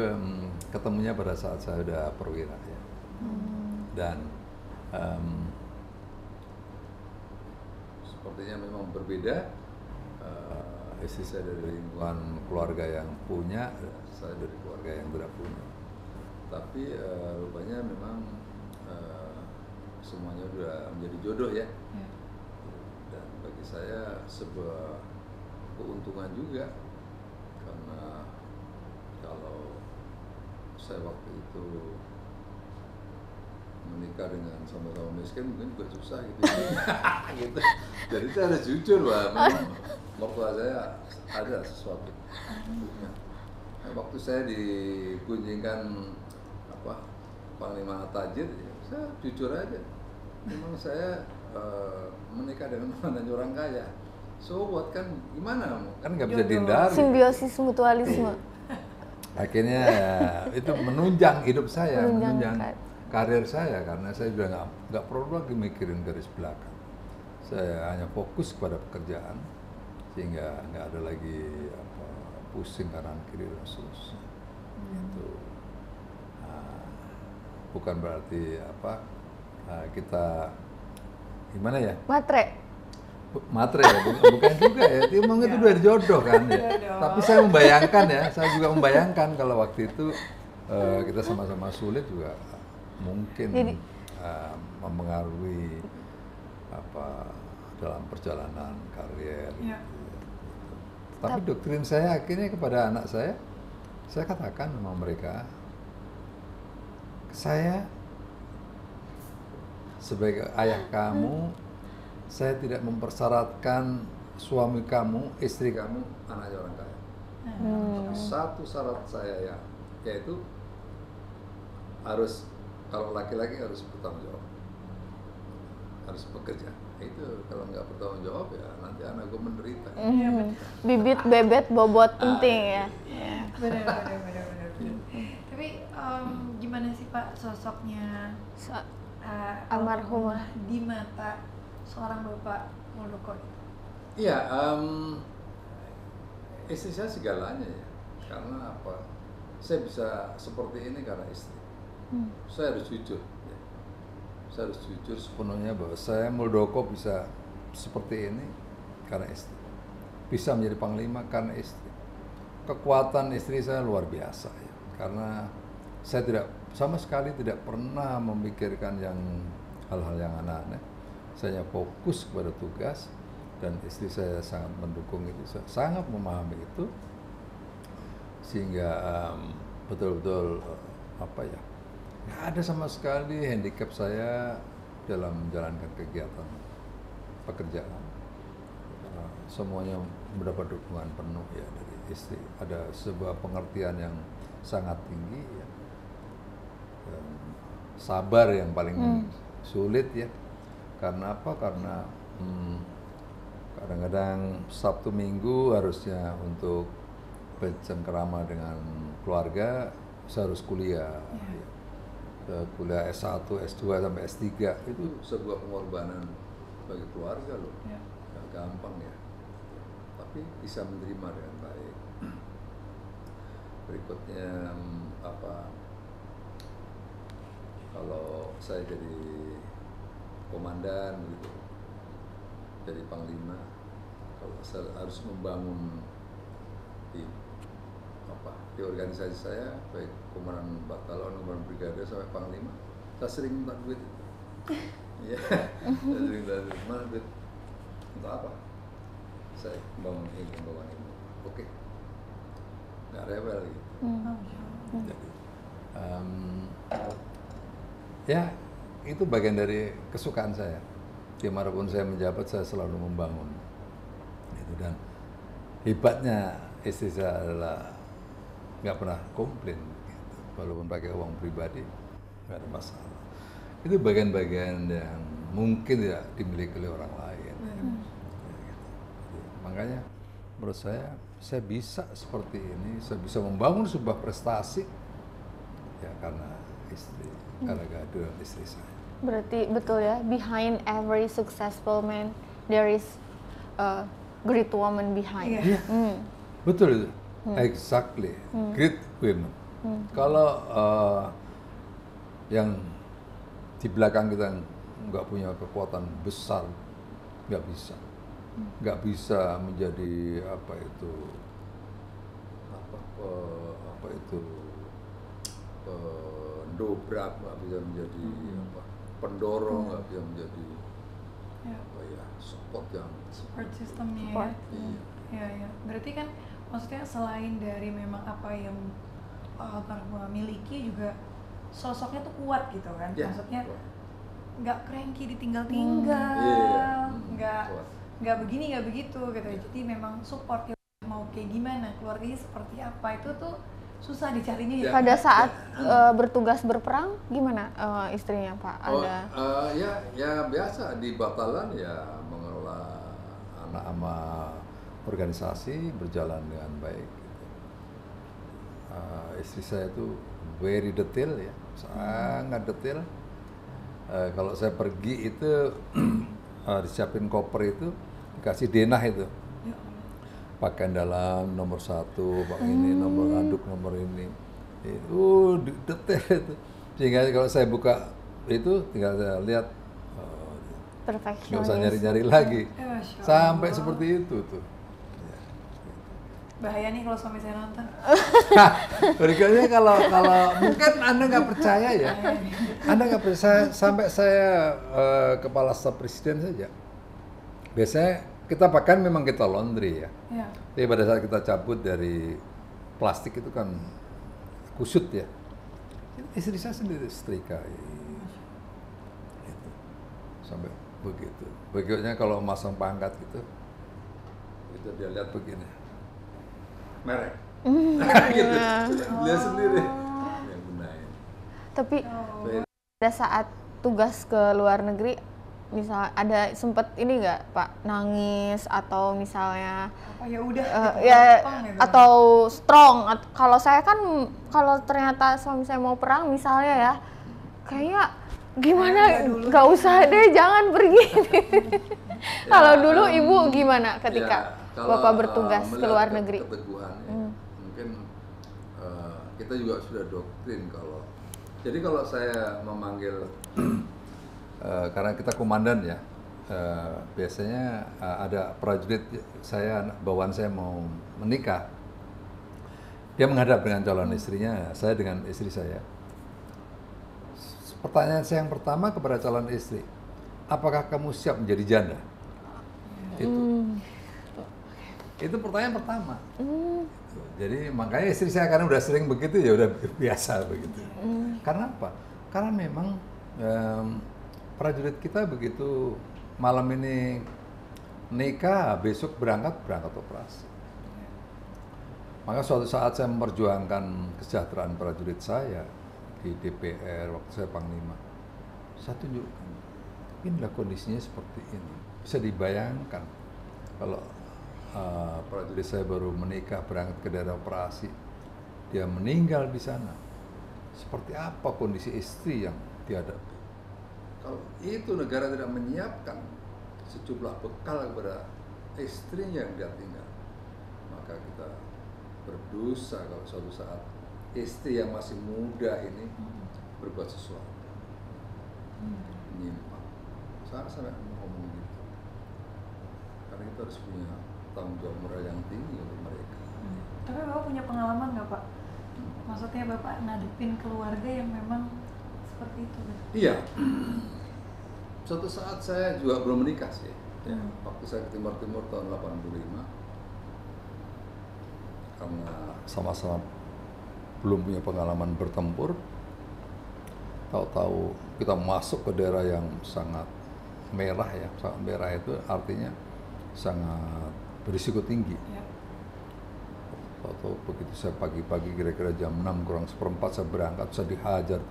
ketemunya pada saat saya udah perwira ya. Dan sepertinya memang berbeda. Istri saya dari lingkungan keluarga yang punya, saya dari keluarga yang tidak punya. Tapi rupanya memang semuanya sudah menjadi jodoh ya. Dan bagi saya sebuah keuntungan juga, karena kalau saya waktu itu menikah dengan sama-sama miskin mungkin juga susah gitu. Gitu. Jadi saya harus jujur, memang mertua saya ada sesuatu. Nah, waktu saya dikunjingkan Panglima Tajir, ya, saya jujur aja. Memang saya menikah dengan orang kaya. So what, kan gimana? Kan nggak bisa dihindari. Simbiosis mutualisme. Akhirnya itu menunjang hidup saya, menunjang Menunjang karir saya, karena saya sudah nggak perlu lagi mikirin garis belakang. Saya hanya fokus pada pekerjaan, sehingga nggak ada lagi pusing kanan kiri dan seterusnya. Itu bukan berarti kita gimana ya? Matre ya, bukan juga ya. Emang itu udah jodoh kan ya. Tapi saya membayangkan ya, saya juga membayangkan kalau waktu itu kita sama-sama sulit juga mungkin mempengaruhi dalam perjalanan karir. Ya. Tapi doktrin saya akhirnya kepada anak saya katakan sama mereka, saya sebagai ayah kamu, saya tidak mempersyaratkan suami kamu, istri kamu, anaknya orang kaya. Tapi satu syarat saya yaitu harus, kalau laki-laki harus bertanggung jawab, harus bekerja. Itu kalau nggak bertanggung jawab ya nanti anak gue menderita. Bibit bebet bobot penting ya. Benar. Tapi gimana sih Pak sosoknya Almarhumah di mata seorang Bapak Muldoko? Iya, istri saya segalanya ya. Karena apa? Saya bisa seperti ini karena istri. Saya harus jujur. Ya. Saya harus jujur sepenuhnya bahwa saya Muldoko bisa seperti ini karena istri. Bisa menjadi panglima karena istri. Kekuatan istri saya luar biasa ya. Karena saya sama sekali tidak pernah memikirkan hal-hal yang aneh-aneh. Saya fokus kepada tugas dan istri saya sangat mendukung itu, sangat memahami itu, sehingga betul-betul nggak ada sama sekali handicap saya dalam menjalankan kegiatan pekerjaan. Semuanya mendapat dukungan penuh ya dari istri. Ada sebuah pengertian yang sangat tinggi ya. Sabar yang paling sulit ya. Karena apa? Karena kadang-kadang Sabtu Minggu harusnya untuk bercengkerama dengan keluarga, saya harus kuliah. Kuliah S1, S2 sampai S3 itu sebuah pengorbanan bagi keluarga loh. Gak gampang ya. Tapi bisa menerima dengan baik. Berikutnya kalau saya jadi komandan gitu, jadi panglima, kalau saya harus membangun di organisasi saya, baik komandan batalon, komandan brigade sampai panglima, saya sering minta duit. Iya, saya sering minta duit. Mana duit? Untuk apa? Saya membangun ini. Oke, nggak rewel gitu. Jadi, ya itu bagian dari kesukaan saya. Dimanapun saya menjabat, saya selalu membangun. Dan hebatnya istri saya adalah nggak pernah komplain. Gitu. Walaupun pakai uang pribadi, nggak ada masalah. Itu bagian-bagian yang mungkin tidak dimiliki oleh orang lain. Gitu. Makanya menurut saya saya bisa seperti ini, saya bisa membangun sebuah prestasi, ya karena istri, karena kehadiran istri saya. Berarti betul ya, behind every successful man there is a great woman behind. Iya. Betul itu, exactly, great women. Kalau yang di belakang kita nggak punya kekuatan besar, nggak bisa menjadi apa itu pendobrak, nggak bisa menjadi pendorong, nggak bisa menjadi support yang Support systemnya Support. ya. Ya. Berarti kan maksudnya selain dari memang apa yang almarhumah miliki juga sosoknya tuh kuat gitu kan. Ya, Maksudnya kuat. nggak cranky ditinggal-tinggal, Iya. nggak begini nggak begitu gitu. Jadi memang support ya, mau kayak gimana, keluarganya seperti apa itu tuh susah dicarinya ya. Pada saat bertugas berperang gimana istrinya Pak? Ada Ya biasa di batalan ya mengelola anak sama organisasi berjalan dengan baik. Gitu. Istri saya itu very detail ya, sangat detail. Kalau saya pergi itu disiapin koper itu dikasih denah itu. Ya. Pakaian dalam nomor 1, pak ini nomor anduk nomor ini, itu detail itu. Sehingga kalau saya buka itu tinggal saya lihat, nggak usah perfeksionis. nyari-nyari lagi, Masya sampai Allah. seperti itu tuh. Bahaya nih kalau suami saya nonton. Berikutnya kalau mungkin Anda nggak percaya ya, Anda nggak percaya sampai saya kepala staf presiden saja. Biasanya kita pakaian memang kita laundry ya. Ya. Tapi pada saat kita cabut dari plastik itu kan kusut ya. Istri saya sendiri setrika. Gitu. Sampai begitu. Berikutnya kalau masang pangkat gitu, itu dia lihat begini. Merek. Gitu. Dia sendiri yang gunain. Tapi Oh. pada saat tugas ke luar negeri, misal ada sempet ini nggak Pak nangis atau misalnya Apa ya udah ya gampang gitu. atau strong? Kalau saya kan kalau ternyata suami saya mau perang misalnya ya, kayak gimana nggak usah deh, jangan pergi. Kalau dulu Ibu gimana ketika kalau, Bapak bertugas ke melihat luar negeri? keteguhan ya, mungkin kita juga sudah doktrin kalau. Jadi kalau saya memanggil karena kita komandan ya, biasanya ada prajurit saya, bawaan saya mau menikah, dia menghadap dengan calon istrinya, saya dengan istri saya. Pertanyaan saya yang pertama kepada calon istri, apakah kamu siap menjadi janda? Itu pertanyaan pertama. Jadi makanya istri saya karena udah sering begitu ya udah biasa begitu. Karena apa? Karena memang prajurit kita begitu malam ini nikah, besok berangkat operasi. Maka suatu saat saya memperjuangkan kesejahteraan prajurit saya di DPR waktu saya Panglima. Saya tunjukkan, inilah kondisinya seperti ini. Bisa dibayangkan kalau prajurit saya baru menikah berangkat ke daerah operasi, dia meninggal di sana. Seperti apa kondisi istri yang dihadapi? Kalau itu negara tidak menyiapkan sejumlah bekal kepada istrinya yang dia tinggal, maka kita berdosa kalau suatu saat istri yang masih muda ini berbuat sesuatu menyimpang. Saya sampai ngomong gitu, karena kita harus punya tanggung jawab moral yang tinggi untuk mereka. Tapi Bapak punya pengalaman nggak Pak? Maksudnya Bapak ngadepin keluarga yang memang seperti itu kan? Iya. Suatu saat saya juga belum menikah sih. Ya, waktu saya ke Timur Timur tahun 85, karena sama-sama belum punya pengalaman bertempur, tahu-tahu kita masuk ke daerah yang sangat merah ya. Sangat merah itu artinya sangat berisiko tinggi. Ya. Tahu-tahu begitu saya pagi-pagi kira-kira jam 6 kurang seperempat saya berangkat, saya dihajar.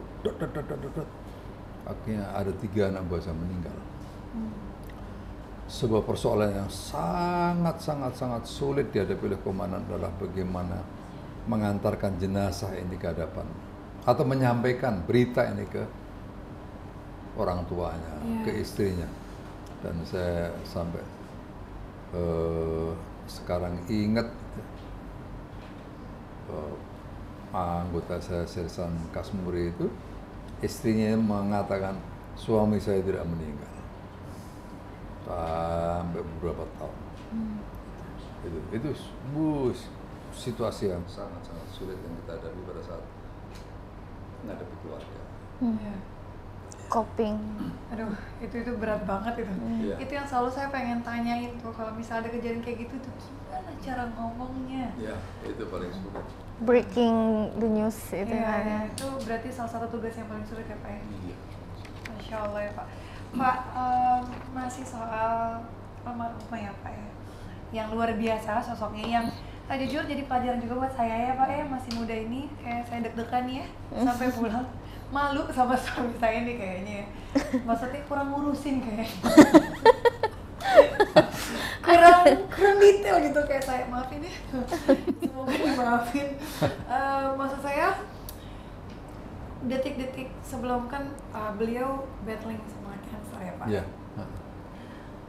Akhirnya ada 3 anak buah saya meninggal. sebuah persoalan yang sangat sulit dihadapi oleh komandan adalah bagaimana mengantarkan jenazah ini ke hadapan atau menyampaikan berita ini ke orang tuanya, ke istrinya. Dan saya sampai sekarang ingat anggota saya Sersan Kasmuri itu, istrinya mengatakan suami saya tidak meninggal sampai beberapa tahun. Itu situasi yang sangat sulit yang kita hadapi pada saat menghadapi keluarga. Coping. Aduh, itu berat banget itu. Itu yang selalu saya pengen tanyain tuh, kalau misalnya ada kejadian kayak gitu tuh gimana cara ngomongnya? Ya, itu paling sulit. Breaking the news itu kan. Ya, itu berarti salah satu tugas yang paling sulit ya Pak ya? Iya. Masya Allah ya Pak. Pak, masih soal almarhumah ya Pak ya, yang luar biasa sosoknya, yang jujur jadi pelajaran juga buat saya ya Pak ya, masih muda ini kayak saya deg-degan nih ya, sampai pulang malu sama suami saya nih kayaknya ya. Maksudnya kurang ngurusin kayaknya. kurang detail gitu kayak saya, maafin ya. Semoga dimaafin. Maksud saya detik-detik sebelum kan beliau battling sama cancer ya Pak. Iya.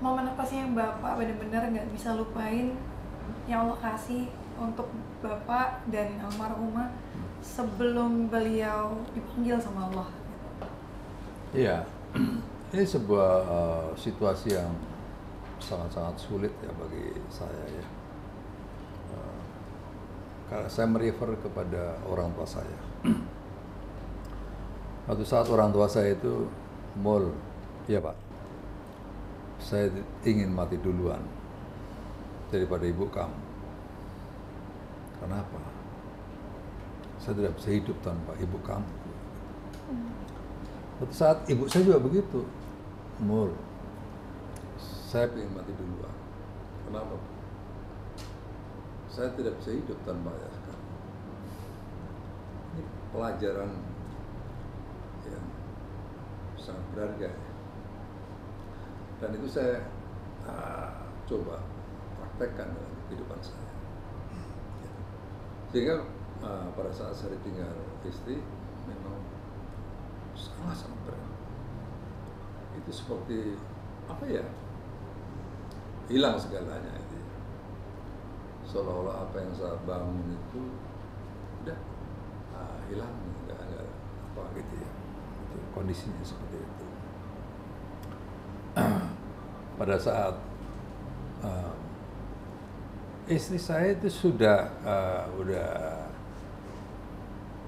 Momen apa sih yang Bapak benar-benar nggak bisa lupain yang Allah kasih untuk Bapak dan almarhumah sebelum beliau dipanggil sama Allah? Iya, ini sebuah situasi yang sangat sulit ya bagi saya ya. Karena saya merefer kepada orang tua saya. Suatu saat orang tua saya itu ya Pak, saya ingin mati duluan daripada ibu kamu. Kenapa? Saya tidak bisa hidup tanpa ibu kamu. Suatu saat ibu saya juga begitu. Saya ingin mati duluan. Kenapa? Saya tidak bisa hidup tanpa ayah kamu. Ini pelajaran yang sangat berharga ya. Dan itu saya coba praktekkan dalam kehidupan saya. Sehingga pada saat saya ditinggal istri memang sangat berat. Itu seperti apa ya? Hilang segalanya itu. Seolah-olah apa yang saya bangun itu udah hilang, nggak apa gitu ya. Itu kondisinya seperti itu. Pada saat istri saya itu sudah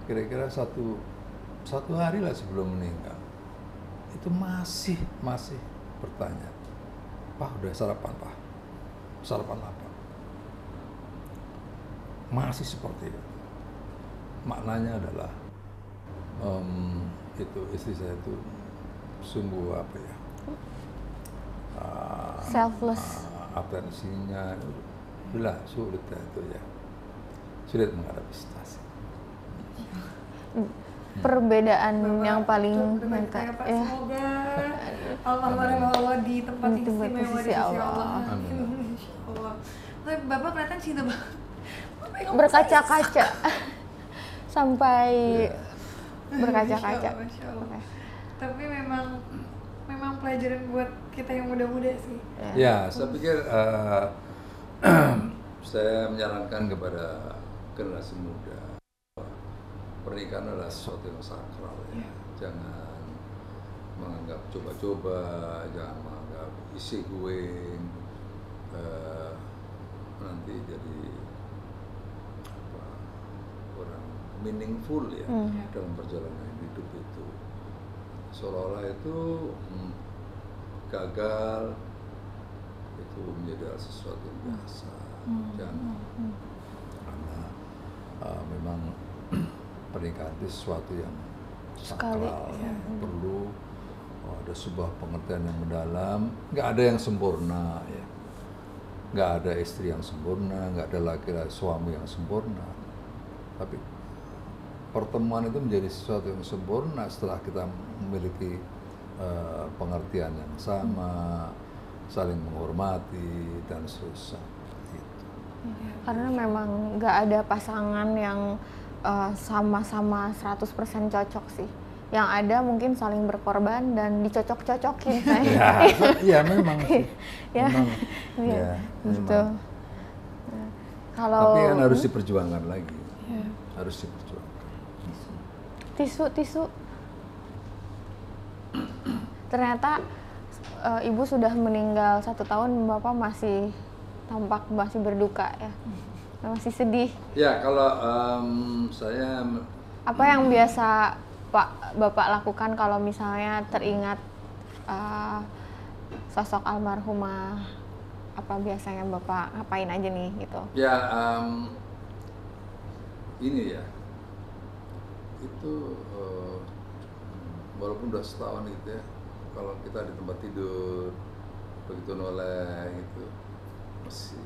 kira-kira satu hari lah sebelum meninggal, itu masih bertanya, Pak udah sarapan Pak? Sarapan apa? Masih seperti itu. Maknanya adalah itu istri saya itu sungguh apa ya? Selfless. Atensinya udah sulit ya itu ya. Sulit menghadapi situasi. Perbedaan Bapak, yang paling mantap mantap ya. Semoga almarhum Allah di tempat Di tempat istimewa di sisi sisi Allah. Allah. Insya Allah. Tapi Bapak kelihatan cinta banget. Berkaca-kaca sampai berkaca-kaca. Masya Allah. Tapi memang pelajaran buat kita yang muda-muda sih. Ya, saya pikir saya menyarankan kepada generasi muda, pernikahan adalah sesuatu yang sakral ya. Jangan menganggap coba-coba, jangan menganggap isi going, nanti jadi kurang meaningful ya dalam perjalanan hidup itu. Seolah-olah itu gagal itu menjadi sesuatu yang biasa. Jangan, karena memang pernikahan itu sesuatu yang sakral, perlu ada sebuah pengertian yang mendalam. Nggak ada yang sempurna ya, nggak ada istri yang sempurna, nggak ada laki-laki suami yang sempurna. Tapi pertemuan itu menjadi sesuatu yang sempurna setelah kita memiliki pengertian yang sama, saling menghormati dan seterusnya. Gitu. Karena memang nggak ada pasangan yang sama-sama 100% cocok sih. Yang ada mungkin saling berkorban dan dicocok-cocokin. Ya memang sih. Ya, Memang, iya, gitu. memang. Kalau Tapi kan harus diperjuangkan lagi. Harus diperjuangkan. tisu. Ternyata ibu sudah meninggal 1 tahun, bapak masih tampak masih berduka ya, masih sedih. Ya kalau saya Apa yang biasa bapak lakukan kalau misalnya teringat sosok almarhumah? Apa biasanya bapak ngapain aja nih gitu? ya ini ya itu walaupun udah setahun gitu ya, kalau kita di tempat tidur begitu noleh gitu masih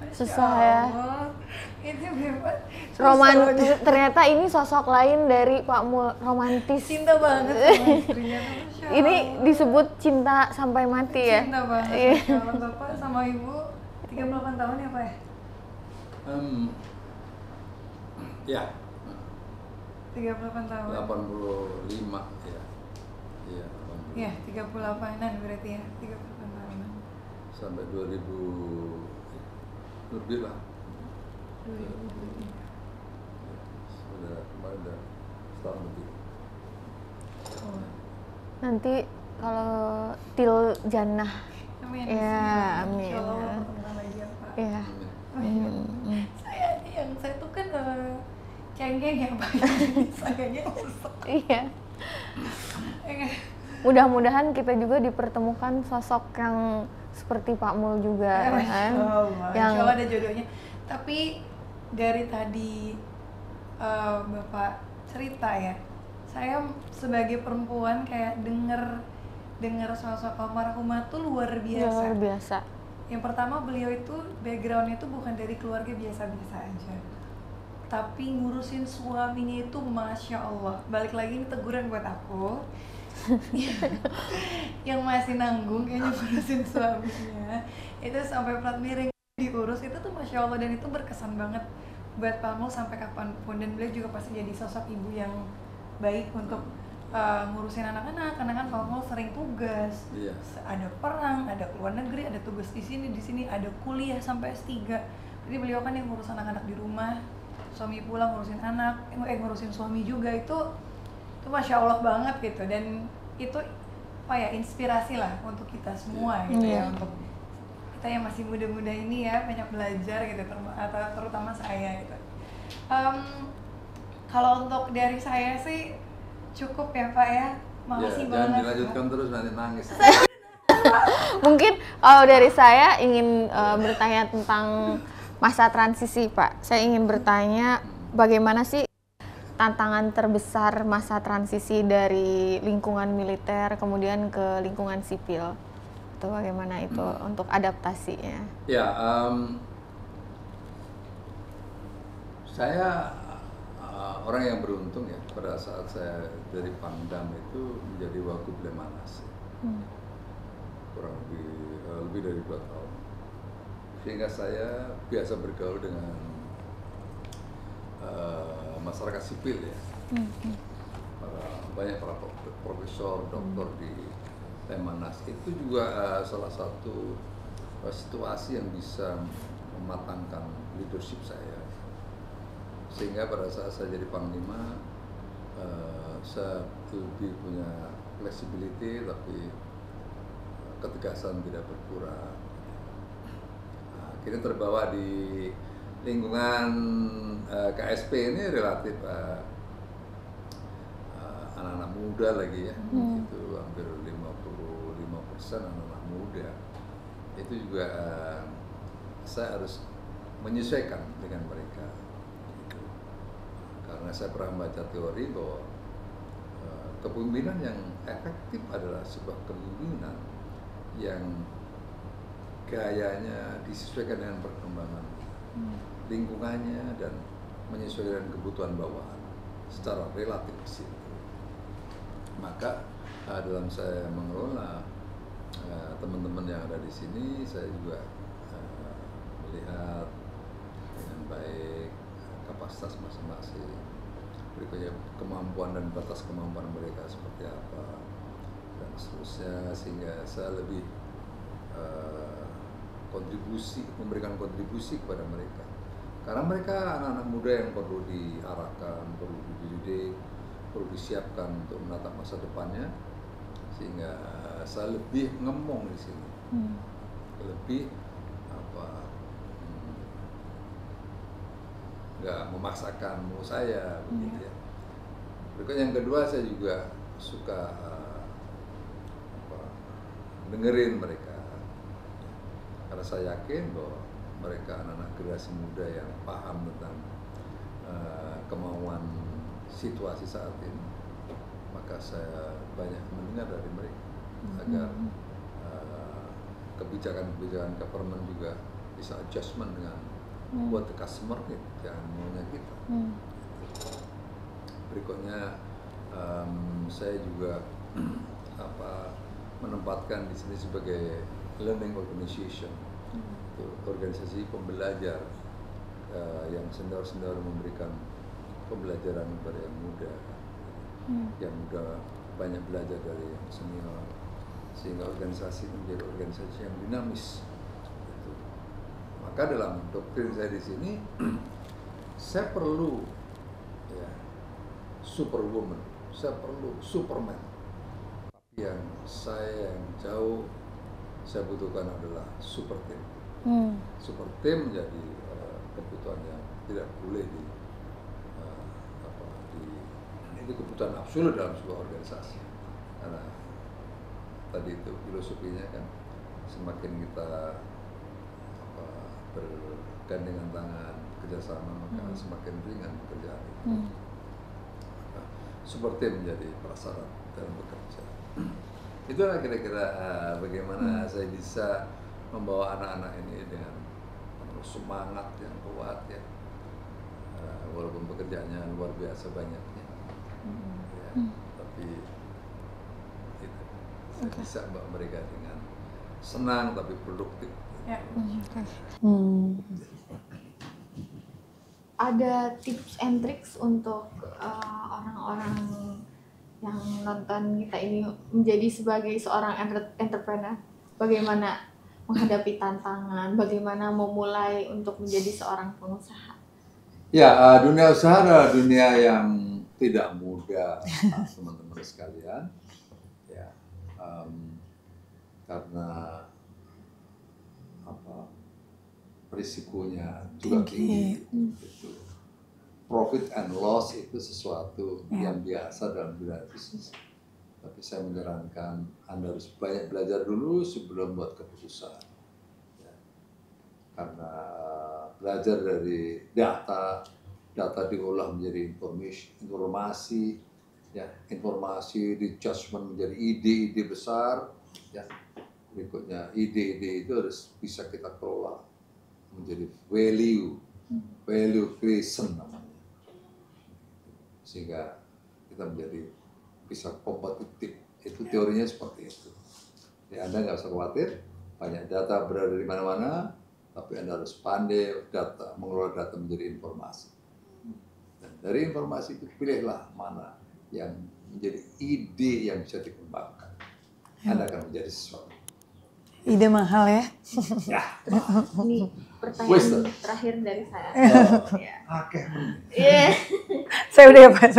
Susah ya. Itu bebas. Romantis. Ternyata ini sosok lain dari Pak Mul, romantis. Cinta banget sama istrinya. Masya Allah. Ini disebut cinta sampai mati ya. Cinta banget. Iya. Masya Allah, Bapak sama Ibu 38 tahun ya Pak ya? Ya 38 tahun. 85 ya. Iya, 85. Iya, 38-an berarti ya. 38 tahunan. Sampai 2000 lebih lah. 2000. Sudah kemarin udah setahun lebih. Oh. Nanti kalau til jannah. Amin. Ya, amin. Insya Allah ketemu lagi ya Pak. Ya. Amin. Saya tuh kan cengeng ya Pak. Sayanya susah. Iya. Mudah-mudahan kita juga dipertemukan sosok yang seperti Pak Mul juga, ya kan? Yang Insya Allah ada jodohnya. Tapi dari tadi Bapak cerita ya, saya sebagai perempuan kayak denger sosok almarhumah tuh luar biasa. Luar biasa. Yang pertama, beliau itu backgroundnya itu bukan dari keluarga biasa-biasa aja, tapi ngurusin suaminya itu Masya Allah. Balik lagi ini teguran buat aku yang masih nanggung kayaknya ngurusin suaminya itu sampai plat miring diurus itu tuh Masya Allah, dan itu berkesan banget buat Pak Mul sampai kapanpun. Dan beliau juga pasti jadi sosok ibu yang baik untuk ngurusin anak-anak, karena kan Pak Mul sering tugas. Iya. Ada perang, ada keluar negeri, ada tugas di sini ada kuliah sampai S3. Jadi beliau kan yang ngurus anak-anak di rumah, suami pulang ngurusin anak, ngurusin suami juga. Itu Masya Allah banget gitu. Dan itu apa ya, inspirasi lah untuk kita semua gitu ya, untuk kita yang masih muda-muda ini ya, banyak belajar gitu, terutama saya gitu. Kalau untuk dari saya sih cukup ya Pak ya, makasih Ya, banget. jangan dilanjutkan terus nanti nangis. Mungkin kalau dari saya ingin bertanya tentang masa transisi Pak. Saya ingin bertanya bagaimana sih tantangan terbesar masa transisi dari lingkungan militer kemudian ke lingkungan sipil? Itu bagaimana itu untuk adaptasinya? Ya, saya orang yang beruntung ya, pada saat saya dari Pangdam itu menjadi Wagub Lemanas, kurang lebih dari 2 tahun, sehingga saya biasa bergaul dengan masyarakat sipil ya, banyak para profesor, dokter di Lemanas. Itu juga salah satu situasi yang bisa mematangkan leadership saya, sehingga pada saat saya jadi Panglima saya lebih punya flexibility, tapi ketegasan tidak berkurang. Kita terbawa di lingkungan KSP ini relatif anak-anak muda lagi ya, itu hampir 55% anak-anak muda. Itu juga saya harus menyesuaikan dengan mereka gitu. Karena saya pernah baca teori bahwa kepemimpinan yang efektif adalah sebuah kepemimpinan yang gayanya disesuaikan dengan perkembangan lingkungannya dan menyesuaikan kebutuhan bawahan secara relatif di situ. Maka dalam saya mengelola teman-teman yang ada di sini, saya juga melihat dengan baik kapasitas masing-masing, berikutnya kemampuan dan batas kemampuan mereka seperti apa dan seterusnya, sehingga saya lebih memberikan kontribusi kepada mereka, karena mereka anak-anak muda yang perlu diarahkan, perlu dididik, perlu disiapkan untuk menatap masa depannya, sehingga saya lebih ngemong di sini, lebih nggak memaksakan mau saya begitu ya. Berikutnya yang kedua, saya juga suka dengerin mereka, karena saya yakin bahwa mereka anak-anak generasi muda yang paham tentang kemauan situasi saat ini, maka saya banyak mendengar dari mereka agar kebijakan-kebijakan government juga bisa adjustment dengan buat the customer need yang maunya kita. Berikutnya saya juga menempatkan di sini sebagai learning organization, organisasi pembelajar yang senior-senior memberikan pembelajaran kepada yang muda, yang muda banyak belajar dari yang senior, sehingga organisasi menjadi organisasi yang dinamis. Maka dalam doktrin saya di sini, saya perlu superwoman, saya perlu superman. Tapi yang jauh saya butuhkan adalah super team. Super team menjadi kebutuhan yang tidak boleh ini kebutuhan absolut dalam sebuah organisasi. Karena tadi itu filosofinya kan, semakin kita bergandengan tangan, kerjasama, maka semakin ringan pekerjaan itu. Seperti menjadi prasyarat dalam bekerja. Itulah kira-kira bagaimana saya bisa membawa anak-anak ini dengan semangat yang kuat ya, walaupun pekerjaannya luar biasa banyaknya, ya, tapi itu saya bisa membawa mereka dengan senang tapi produktif. Ya. Ada tips and tricks untuk orang-orang yang nonton kita ini menjadi sebagai seorang entrepreneur, bagaimana menghadapi tantangan, bagaimana memulai untuk menjadi seorang pengusaha? Ya, dunia usaha adalah dunia yang tidak mudah, teman-teman sekalian. Ya, karena risikonya juga tinggi. Profit and loss itu sesuatu yang biasa dalam dunia bisnis. Tapi saya menyarankan Anda harus banyak belajar dulu sebelum buat keputusan. Ya. Karena belajar dari data diolah menjadi informasi, ya, informasi di judgment menjadi ide-ide besar, ya. Berikutnya ide-ide itu harus bisa kita kelola menjadi value creation namanya, sehingga kita menjadi bisa kompetitif. Itu teorinya seperti itu. Ya, Anda nggak usah khawatir, banyak data berada di mana-mana, tapi Anda harus pandai mengelola data menjadi informasi. Dan dari informasi itu pilihlah mana yang menjadi ide yang bisa dikembangkan. Anda akan menjadi sesuatu. Ide mahal ya? Ya. Ini pertanyaan terakhir dari saya. Oke. Saya udah ya Pak.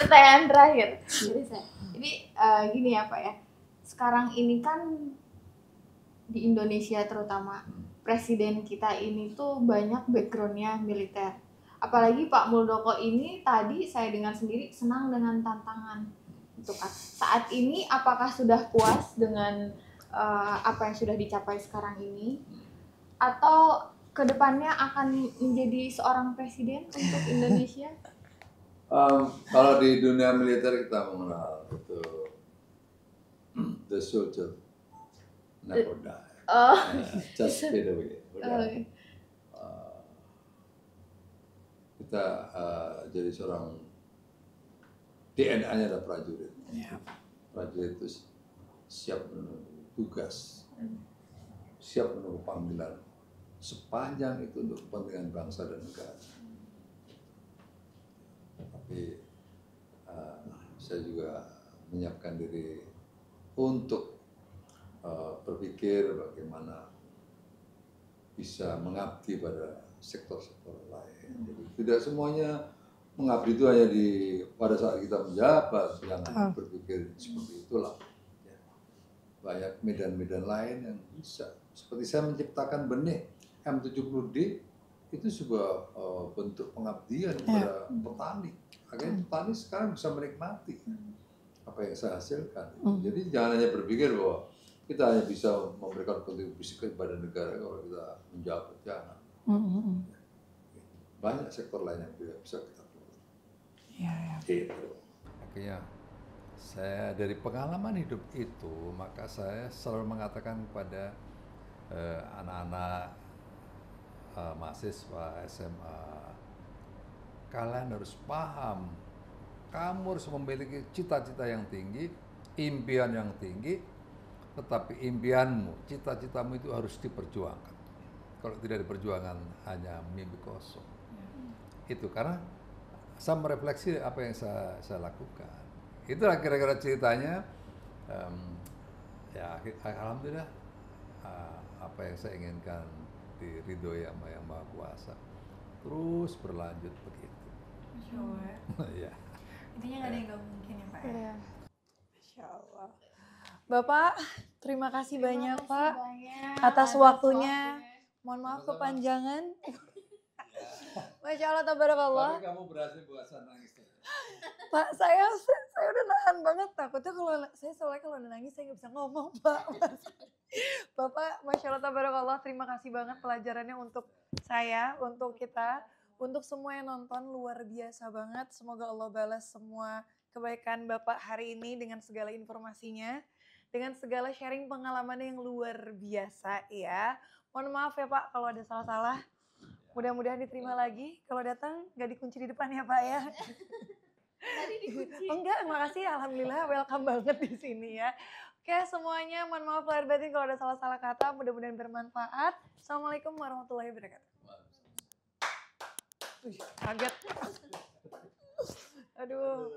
Pertanyaan terakhir dari saya. Jadi gini ya Pak ya. Sekarang ini kan di Indonesia terutama presiden kita ini tuh banyak backgroundnya militer. Apalagi Pak Muldoko ini tadi saya dengar sendiri senang dengan tantangan. Itu kan. Saat ini apakah sudah puas dengan apa yang sudah dicapai sekarang ini, atau kedepannya akan menjadi seorang presiden untuk Indonesia? Kalau di dunia militer kita mengenal itu the soldier never die, just fade away. kita jadi seorang DNA-nya ada prajurit. Prajurit itu siap menunggu tugas, siap menunggu panggilan, sepanjang itu untuk kepentingan bangsa dan negara. Tapi saya juga menyiapkan diri untuk berpikir bagaimana bisa mengabdi pada sektor-sektor lain. Jadi tidak semuanya mengabdi itu hanya pada saat kita menjabat, jangan berpikir seperti itulah. Ya. Banyak medan-medan lain yang bisa. Seperti saya menciptakan benih M70D, itu sebuah bentuk pengabdian kepada petani. Akhirnya petani sekarang bisa menikmati apa yang saya hasilkan. Jadi jangan hanya berpikir bahwa kita hanya bisa memberikan kontribusi kepada negara kalau kita menjabat, jangan. Banyak sektor lain yang bisa kita kelola. Gitu. Akhirnya saya dari pengalaman hidup itu, maka saya selalu mengatakan kepada anak-anak mahasiswa SMA, kalian harus paham, kamu harus memiliki cita-cita yang tinggi, impian yang tinggi, tetapi impianmu, cita-citamu itu harus diperjuangkan. Kalau tidak diperjuangkan, hanya mimpi kosong. Itu karena saya merefleksi apa yang saya lakukan. Itulah kira-kira ceritanya. Ya, alhamdulillah apa yang saya inginkan diridhoi sama Yang Maha Kuasa terus berlanjut begitu. Masya Allah. Ya. Intinya nggak ada yang nggak mungkin ya Pak. Iya. Masya Allah. Bapak, terima kasih banyak Pak banyak atas waktunya. Mohon maaf kepanjangan. Masya Allah, tabarakallah. Tapi kamu berhasil buat saya nangis. Pak, saya udah nahan banget. Takutnya kalau soalnya kalau udah nangis saya nggak bisa ngomong, Pak. Bapak, Masya Allah, tabarakallah. Terima kasih banget pelajarannya untuk saya, untuk kita, untuk semua yang nonton. Luar biasa banget. Semoga Allah balas semua kebaikan Bapak hari ini dengan segala informasinya, dengan segala sharing pengalaman yang luar biasa ya. Mohon maaf ya Pak kalau ada salah-salah. Mudah-mudahan diterima lagi. Kalau datang nggak dikunci di depan ya Pak ya. Tadi dikunci. Enggak, makasih. Alhamdulillah welcome banget di sini ya. Oke semuanya, mohon maaf lahir batin kalau ada salah-salah kata. Mudah-mudahan bermanfaat. Assalamualaikum warahmatullahi wabarakatuh. Kaget. Aduh.